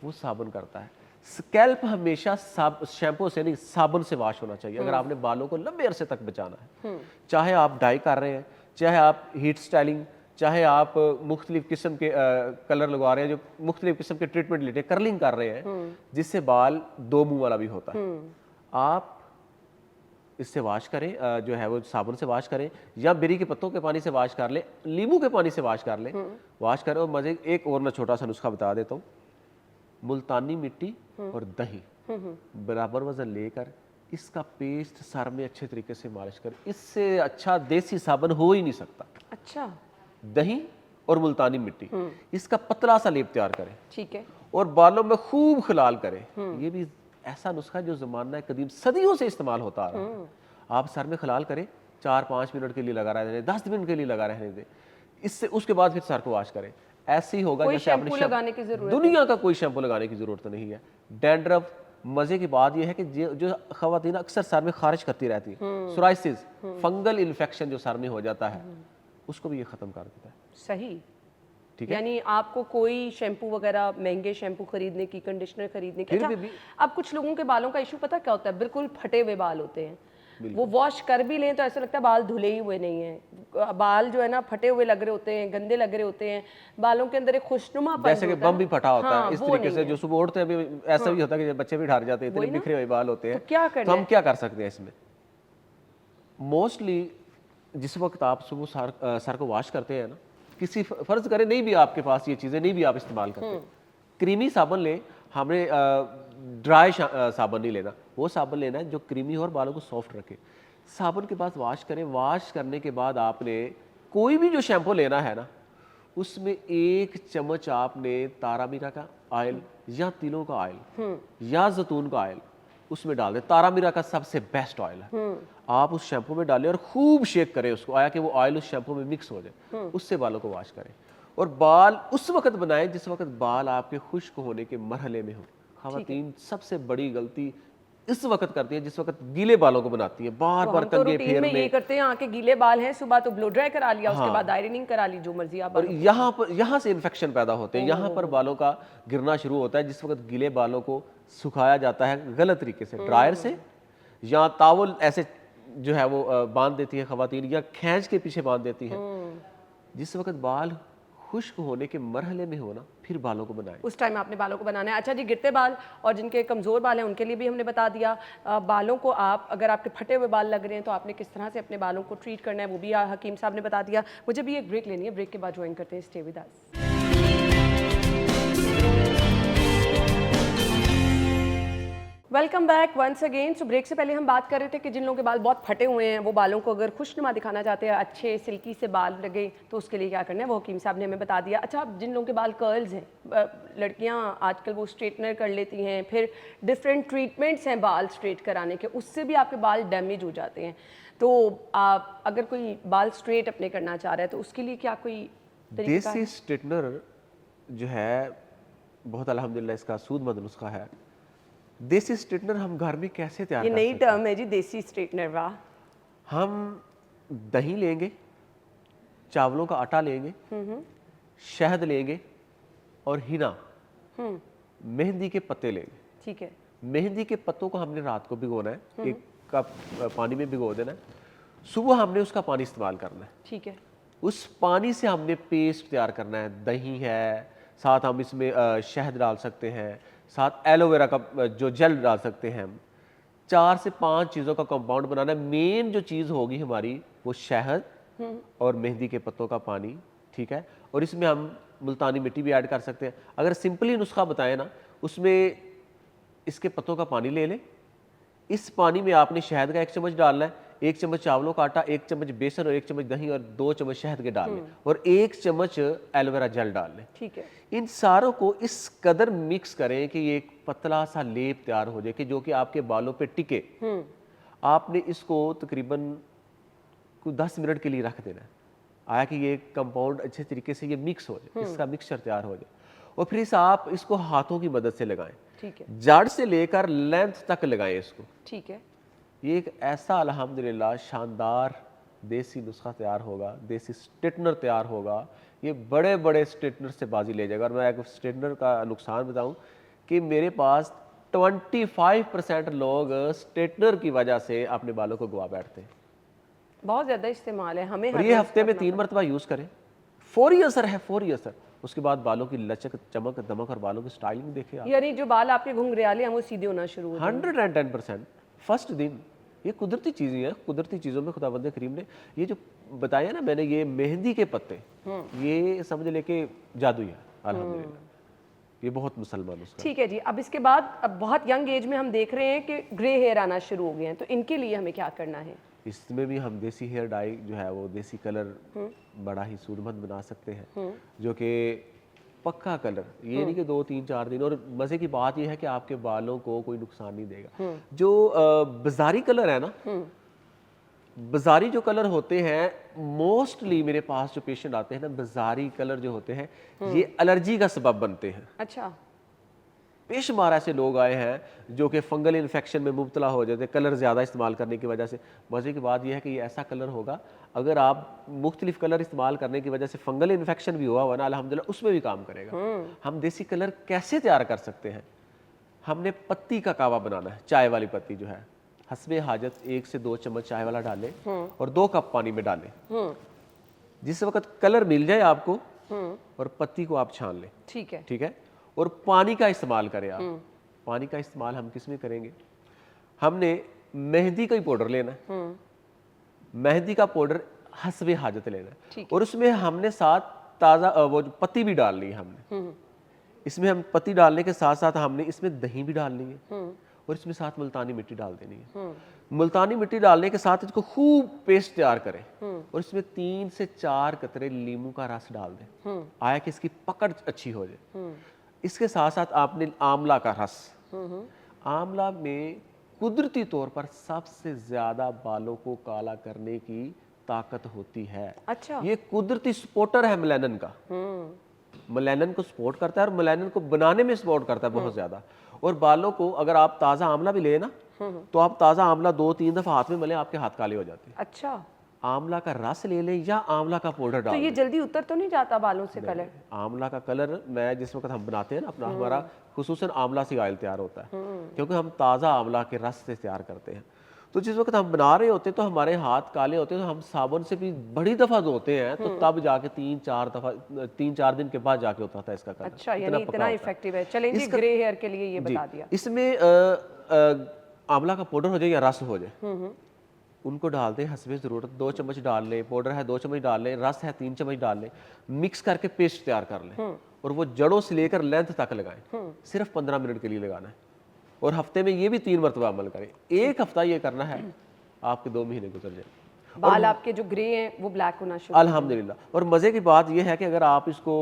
Speaker 3: वो साबुन करता है। स्कैल्प हमेशा शैम्पू से नहीं साबुन से वॉश होना चाहिए अगर आपने बालों को लंबे अरसे तक बचाना है। चाहे आप डाई कर रहे हैं, चाहे आप हीट स्टाइलिंग, चाहे आप मुख्तलिफ किस्म के कलर लगवा रहे हैं, जो मुख्तलिफ किस्म के ट्रीटमेंट लेते हैं, कर्लिंग कर रहे हैं जिससे बाल दो मुंह वाला भी होता है, आप इससे वॉश करें, जो है वो साबुन से वॉश करें या बेरी के पत्तों के पानी से वॉश कर लें, नींबू के पानी से वॉश कर लें, वॉश करें। और मजे एक और मैं छोटा सा नुस्खा बता देता हूँ, मुल्तानी मिट्टी और दही बराबर वजन लेकर इसका पेस्ट सर में अच्छे तरीके से मालिश करें। इससे अच्छा देसी साबुन हो ही नहीं सकता।
Speaker 1: अच्छा,
Speaker 3: दही और मुल्तानी मिट्टी, इसका पतला सा लेप तैयार करें,
Speaker 1: ठीक है,
Speaker 3: और बालों में खूब खिलाल करें। ये भी ऐसा नुस्खा जो ज़माना कदीम सदियों से इस्तेमाल होता आ रहा है। आप सर में खिलाल करें, 4-5 मिनट के लिए लगा रहने दें, 10 मिनट के लिए लगा रहने दें, इससे उसके बाद फिर सर को वॉश करें। ऐसे ही होगा
Speaker 1: कोई
Speaker 3: जैसे आपने
Speaker 1: शैम्पू लगाने की जरूरत
Speaker 3: दुनिया का कोई शैम्पू लगाने की जरूरत नहीं है। डैंड्रफ, मजे की बात यह है कि जो खवातीन अक्सर सर में खारिज करती रहती है, सोराइसिस, फंगल इन्फेक्शन जो सर में हो जाता है, उसको भी ये खत्म कर देता है।
Speaker 1: सही,
Speaker 3: ठीक है,
Speaker 1: यानी आपको कोई शैम्पू वगैरह महंगे शैम्पू खरीदने की, कंडीशनर खरीदने की।
Speaker 3: फिर
Speaker 1: अच्छा,
Speaker 3: भी
Speaker 1: अब कुछ लोगों के बालों का इशू पता क्या होता है, बिल्कुल फटे हुए बाल होते हैं, वो वॉश कर भी लें तो ऐसा लगता है बाल धुले ही हुए नहीं हैं, बाल जो है ना फटे हुए लग रहे होते हैं, गंदे लग रहे होते हैं, बालों के अंदर एक खुशनुमा
Speaker 3: जैसे कि बम भी फटा होता
Speaker 1: हाँ,
Speaker 3: है, इस
Speaker 1: वो
Speaker 3: तरीके
Speaker 1: नहीं
Speaker 3: से
Speaker 1: है।
Speaker 3: जो सुबह उठते हैं अभी ऐसा भी होता है कि बच्चे भी ढार जाते हैं, इतने बिखरे हुए बाल होते हैं।
Speaker 1: तो क्या करना
Speaker 3: तो हम क्या कर सकते हैं इसमें? मोस्टली जिस वक्त आप सुबह सर को वॉश करते हैं ना, किसी फर्ज करें नहीं भी आपके पास ये चीज़ें नहीं भी आप इस्तेमाल करते, क्रीमी साबुन लें। हमें ड्राई साबुन नहीं लेना, वो साबुन लेना है जो क्रीमी हो और बालों को सॉफ्ट रखे। साबुन के बाद वॉश करें, वॉश करने के बाद आपने कोई भी जो शैम्पू लेना है ना, उसमें 1 चम्मच आपने तारा मीरा का ऑयल या तिलों का ऑयल या जैतून का ऑयल उसमें डाल दें। तारा मीरा का सबसे बेस्ट ऑयल है, आप उस शैम्पू में डालें और खूब शेक करें उसको, आया कि वो ऑयल उस शैम्पू में मिक्स हो जाए, उससे बालों को वॉश करें। और बाल उस वक्त बनाएं जिस वक्त बाल आपके खुश्क होने के मरहले में हो। खवातीन सबसे बड़ी गलती इस वक्त करती है जिस वक्त गीले बालों को बनाती है, बार बार
Speaker 1: तो
Speaker 3: कंघे
Speaker 1: रूटीन में
Speaker 3: फेरने।
Speaker 1: ये करते हैं, आके गीले बाल हैं, सुबह तो ब्लो ड्राई करा लिया, उसके बाद आयरनिंग करा ली, जो मर्जी आप
Speaker 3: और यहाँ से इन्फेक्शन पैदा होते हैं, यहाँ पर बालों का गिरना शुरू होता है जिस वक्त गीले बालों को सुखाया जाता है गलत तरीके से, ड्रायर से या तावल ऐसे जो है वो बांध देती है खवातीन, या खींच के पीछे बांध देती है। जिस वक्त बाल खुश्क होने के मरहले में हो ना, फिर बालों को बनाएं।
Speaker 1: उस टाइम आपने बालों को बनाना है। अच्छा जी, गिरते बाल और जिनके कमज़ोर बाल हैं उनके लिए भी हमने बता दिया। बालों को आप, अगर आपके फटे हुए बाल लग रहे हैं तो आपने किस तरह से अपने बालों को ट्रीट करना है वो भी हकीम साहब ने बता दिया। मुझे भी एक ब्रेक लेनी है, ब्रेक के बाद ज्वाइन करते हैं stay with us. Welcome back once again. So break से पहले हम बात कर रहे थे कि जिन लोगों के बाल बहुत फटे हुए हैं, वो बालों को अगर खुशनुमा दिखाना चाहते हैं, अच्छे सिल्की से बाल लगे, तो उसके लिए क्या करना है वो हकीम साहब ने हमें बता दिया। अच्छा, जिन लोगों के बाल कर्ल्स हैं, लड़कियां आजकल वो स्ट्रेटनर कर लेती हैं, फिर डिफरेंट ट्रीटमेंट्स हैं बाल स्ट्रेट कराने के, उससे भी आपके बाल डैमेज हो जाते हैं। तो आप अगर कोई बाल स्ट्रेट अपने करना चाह रहा है तो उसके लिए क्या कोई तरीका है?
Speaker 3: देसी स्ट्रेटनर जो है बहुत अल्हम्दुलिल्लाह इसका सूदमंद नुस्खा है। देसी स्ट्रेटनर हम घर में कैसे तैयार
Speaker 1: ये
Speaker 3: कर
Speaker 1: नई
Speaker 3: सकते हैं?
Speaker 1: टर्म है जी, देसी स्ट्रेटनर। वाह।
Speaker 3: हम दही लेंगे, चावलों का आटा लेंगे, शहद लेंगे और हिना, मेहंदी के पत्ते लेंगे।
Speaker 1: ठीक है,
Speaker 3: मेहंदी के पत्तों को हमने रात को भिगोना है, 1 कप पानी में भिगो देना है, सुबह हमने उसका पानी इस्तेमाल करना है।
Speaker 1: ठीक है,
Speaker 3: उस पानी से हमने पेस्ट तैयार करना है। दही है, साथ हम इसमें शहद डाल सकते हैं, साथ एलोवेरा का जो जेल डाल सकते हैं हम। 4 से 5 चीज़ों का कंपाउंड बनाना है। मेन जो चीज़ होगी हमारी वो शहद और मेहंदी के पत्तों का पानी, ठीक है। और इसमें हम मुल्तानी मिट्टी भी ऐड कर सकते हैं। अगर सिंपली नुस्खा बताएं ना, उसमें इसके पत्तों का पानी ले लें, इस पानी में आपने शहद का 1 चम्मच डालना है, 1 चम्मच चावलों का आटा, 1 चम्मच बेसन और 1 चम्मच दही और 2 चम्मच शहद के डाल लें और 1 चम्मच एलोवेरा जेल डाल लें।
Speaker 1: ठीक है।
Speaker 3: इन सारों को इस कदर मिक्स करें कि ये एक पतला सा लेप तैयार हो जाए कि जो कि आपके बालों पे टिके। आपने इसको तकरीबन 10 मिनट के लिए रख देना है, आया कि ये कंपाउंड अच्छे तरीके से ये मिक्स हो जाए, इसका मिक्सचर तैयार हो जाए। और फिर आप इसको हाथों की मदद से लगाएं,
Speaker 1: ठीक है,
Speaker 3: जड़ से लेकर लेंथ तक लगाएं इसको।
Speaker 1: ठीक है।
Speaker 3: ये एक ऐसा अल्हम्दुलिल्लाह शानदार देसी नुस्खा तैयार होगा, देसी स्ट्रेटनर तैयार होगा, ये बड़े बड़े स्ट्रेटनर से बाजी ले जाएगा। और मैं एक स्ट्रेटनर का नुकसान बताऊं कि मेरे पास 25% लोग स्ट्रेटनर की वजह से अपने बालों को गवा बैठते हैं।
Speaker 1: बहुत ज़्यादा इस्तेमाल है हमें।
Speaker 3: और
Speaker 1: हर
Speaker 3: ये
Speaker 1: रोज़
Speaker 3: हफ्ते में
Speaker 1: करना
Speaker 3: 3 मरतबा यूज़ करें, फौरी असर है, फौरी असर। उसके बाद बालों की लचक, चमक, दमक और बालों की स्टाइलिंग देखे आप,
Speaker 1: यानी जो बाल आपके घुंघराले हैं वो सीधे होना शुरू हो जाएंगे।
Speaker 3: 110% फर्स्ट दिन। ये कुदरती चीज़ें हैं, कुदरती चीज़ों में खुदावंद करीम ने ये जो बताया ना मैंने, ये मेहंदी के पत्ते, ये समझ लेके जादू ही है अल्हम्दुलिल्लाह। ये बहुत मुसलमान उसका।
Speaker 1: ठीक है जी। अब इसके बाद अब बहुत यंग एज में हम देख रहे हैं कि ग्रे हेयर आना शुरू हो गए हैं, तो इनके लिए हमें क्या करना है?
Speaker 3: इसमें भी हम देसी हेयर डाई जो है वो देसी कलर बड़ा ही सूरमंद बना सकते हैं, जो कि पक्का कलर, ये नहीं कि 2-3-4 दिन। और मज़े की बात ये है कि आपके बालों को कोई नुकसान नहीं देगा। जो बाजारी कलर है ना, बाजारी जो कलर होते हैं, मोस्टली मेरे पास जो पेशेंट आते हैं ना, बाजारी कलर जो होते हैं ये एलर्जी का सबब बनते हैं।
Speaker 1: अच्छा।
Speaker 3: बेशुमार ऐसे लोग आए हैं जो कि फंगल इन्फेक्शन में मुब्तला हो जाते हैं कलर ज़्यादा इस्तेमाल करने की वजह से। मज़े की बात यह है कि ये ऐसा कलर होगा, अगर आप मुख्तलिफ कलर इस्तेमाल करने की वजह से फंगल इन्फेक्शन भी हुआ हुआ ना, अल्हम्दुलिल्लाह उसमें भी काम करेगा। हम देसी कलर कैसे तैयार कर सकते हैं? हमने पत्ती का कावा बनाना है, चाय वाली पत्ती जो है, हस्बे हाजत 1 से 2 चम्मच चाय वाला डालें और 2 कप पानी में डालें। जिस वक्त कलर मिल जाए आपको और पत्ती को आप छान लें,
Speaker 1: ठीक है।
Speaker 3: ठीक है। और पानी का इस्तेमाल करें आप। पानी का इस्तेमाल हम किस में करेंगे? हमने मेहंदी का ही पाउडर लेना है, मेहंदी का पाउडर हस्बे हाजत लेना है, और उसमें हमने साथ ताज़ा वो जो पत्ती भी डालनी है हमने। इसमें हम पत्ती डालने के साथ साथ हमने इसमें दही भी डालनी है और इसमें साथ मुल्तानी मिट्टी डाल देनी है। मुल्तानी मिट्टी डालने के साथ इसको खूब पेस्ट तैयार करें और इसमें 3 से 4 कतरे नींबू का रस डाल दें, आया कि इसकी पकड़ अच्छी हो जाए। इसके साथ साथ आपने आंवला का रस, आंवला में कुदरती तौर पर सबसे ज्यादा बालों को काला करने की ताकत होती है।
Speaker 1: अच्छा।
Speaker 3: ये कुदरती सपोर्टर है मेलानिन का, मेलानिन को सपोर्ट करता है और मेलानिन को बनाने में सपोर्ट करता है बहुत ज्यादा। और बालों को अगर आप ताज़ा आंवला भी लें ना, तो आप ताज़ा आंवला 2-3 दफ़ा हाथ में मलें, आपके हाथ काले हो जाते हैं।
Speaker 1: अच्छा।
Speaker 3: आंवला का रस ले लें या आंवला का पाउडर
Speaker 1: तो
Speaker 3: डाल
Speaker 1: ये
Speaker 3: दें।
Speaker 1: जल्दी उतर तो नहीं जाता बालों से कलर?
Speaker 3: आंवला का कलर, मैं जिस वक्त हम बनाते हैं ना अपना, हमारा खुसूसन आंवला से ऑयल तैयार होता है, क्योंकि हम ताज़ा आंवला के रस से तैयार करते हैं। तो जिस वक्त हम बना रहे होते हैं तो हमारे हाथ काले होते हैं, तो हम साबुन से भी बड़ी दफ़ा धोते हैं, तो तब जाके 3-4 दिन के बाद जाके होता था इसका कलर।
Speaker 1: अच्छा, यानी इतना इफेक्टिव है। चलें जी, ग्रे हेयर के लिए ये बता दिया।
Speaker 3: इसमें आंवला का पाउडर हो जाए या रस हो जाए, उनको डाल दें हस्बे ज़रूरत। 2 चम्मच डाल लें, पाउडर है 2 चम्मच डाल लें, रस है 3 चम्मच डाल लें, मिक्स करके पेस्ट तैयार कर लें और वो जड़ों से लेकर लेंथ तक लगाएं। सिर्फ 15 मिनट के लिए लगाना है और हफ्ते में ये भी 3 मरतबा अमल करें। 1 हफ्ता ये करना है, आपके 2 महीने गुजर जाए,
Speaker 1: बाल आपके जो ग्रे हैं वो ब्लैक होना शुरू।
Speaker 3: अल्हम्दुलिल्लाह। और मज़े की बात यह है कि अगर आप इसको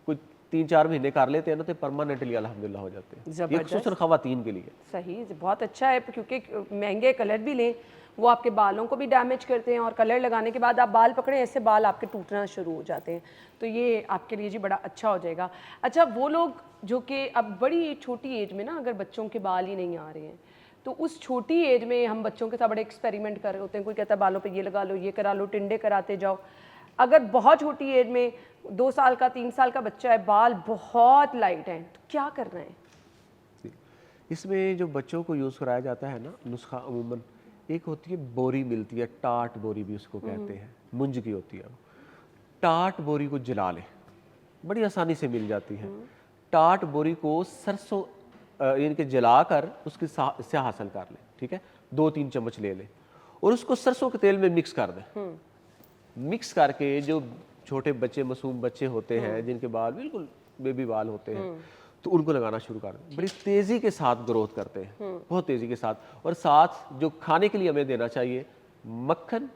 Speaker 3: कुछ 3-4 महीने कर लेते हैं ना, तो परमानेंटली अल्हम्दुलिल्लाह हो जाते हैं। ये खुसूसन ख़वातीन के लिए
Speaker 1: सही, बहुत अच्छा है, क्योंकि महंगे कलर भी लें वो आपके बालों को भी डैमेज करते हैं और कलर लगाने के बाद आप बाल पकड़ें ऐसे बाल आपके टूटना शुरू हो जाते हैं। तो ये आपके लिए जी बड़ा अच्छा हो जाएगा। अच्छा, वो लोग जो कि अब बड़ी छोटी एज में ना, अगर बच्चों के बाल ही नहीं आ रहे हैं, तो उस छोटी एज में हम बच्चों के साथ बड़े एक्सपेरिमेंट कर रहे होते हैं। कोई कहता है बालों पे ये लगा लो, ये करा लो, टिंडे कराते जाओ। अगर बहुत छोटी एज में 2 साल का 3 साल का बच्चा है, बाल बहुत लाइट हैं, तो क्या करना है?
Speaker 3: इसमें जो बच्चों को यूज़ कराया जाता है ना नुस्खा, अमूमन एक होती है बोरी मिलती है, टाट बोरी भी उसको कहते हैं, मुंज की होती है। टाट बोरी को जला लें, बड़ी आसानी से मिल जाती है। टाट बोरी को सरसों इनके जलाकर उसकी स्याह हासिल कर लें, ठीक है। 2-3 चम्मच ले लें और उसको सरसों के तेल में मिक्स कर दें। मिक्स करके जो छोटे बच्चे, मासूम बच्चे होते हैं जिनके बाल बिल्कुल बेबी बाल होते हैं, तो उनको लगाना शुरू कर दें। बड़ी तेज़ी के साथ ग्रोथ करते हैं, बहुत तेज़ी के साथ। और साथ जो खाने के लिए हमें देना चाहिए, मक्खन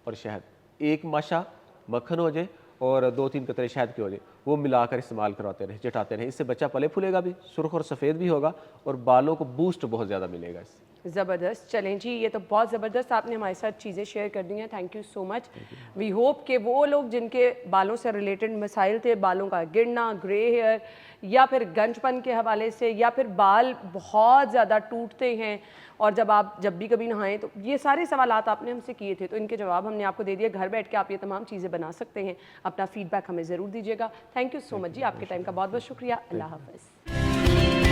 Speaker 3: और शहद। 1 माशा मक्खन हो जाए और 2-3 कतरे शहद के हो जाए, वो मिलाकर इस्तेमाल करवाते रहें, चटाते रहें। इससे बच्चा पले फूलेगा भी, सुर्ख और सफ़ेद भी होगा और बालों को बूस्ट बहुत ज़्यादा मिलेगा इससे।
Speaker 1: ज़बरदस्त। चलें जी, ये तो बहुत ज़बरदस्त आपने हमारे साथ चीज़ें शेयर कर दी हैं, thank you so much. We hope कि वो लोग जिनके बालों से रिलेटेड मसाइल थे, बालों का गिरना, ग्रे हेयर या फिर गंजपन के हवाले से, या फिर बाल बहुत ज़्यादा टूटते हैं और जब भी कभी नहाएं, तो ये सारे सवालात आपने हमसे किए थे, तो इनके जवाब हमने आपको दे दिए। घर बैठ के आप ये तमाम चीज़ें बना सकते हैं। अपना फीडबैक हमें ज़रूर दीजिएगा। थैंक यू सो मच जी, आपके टाइम का बहुत बहुत शुक्रिया। अल्लाह हाफ़िज़।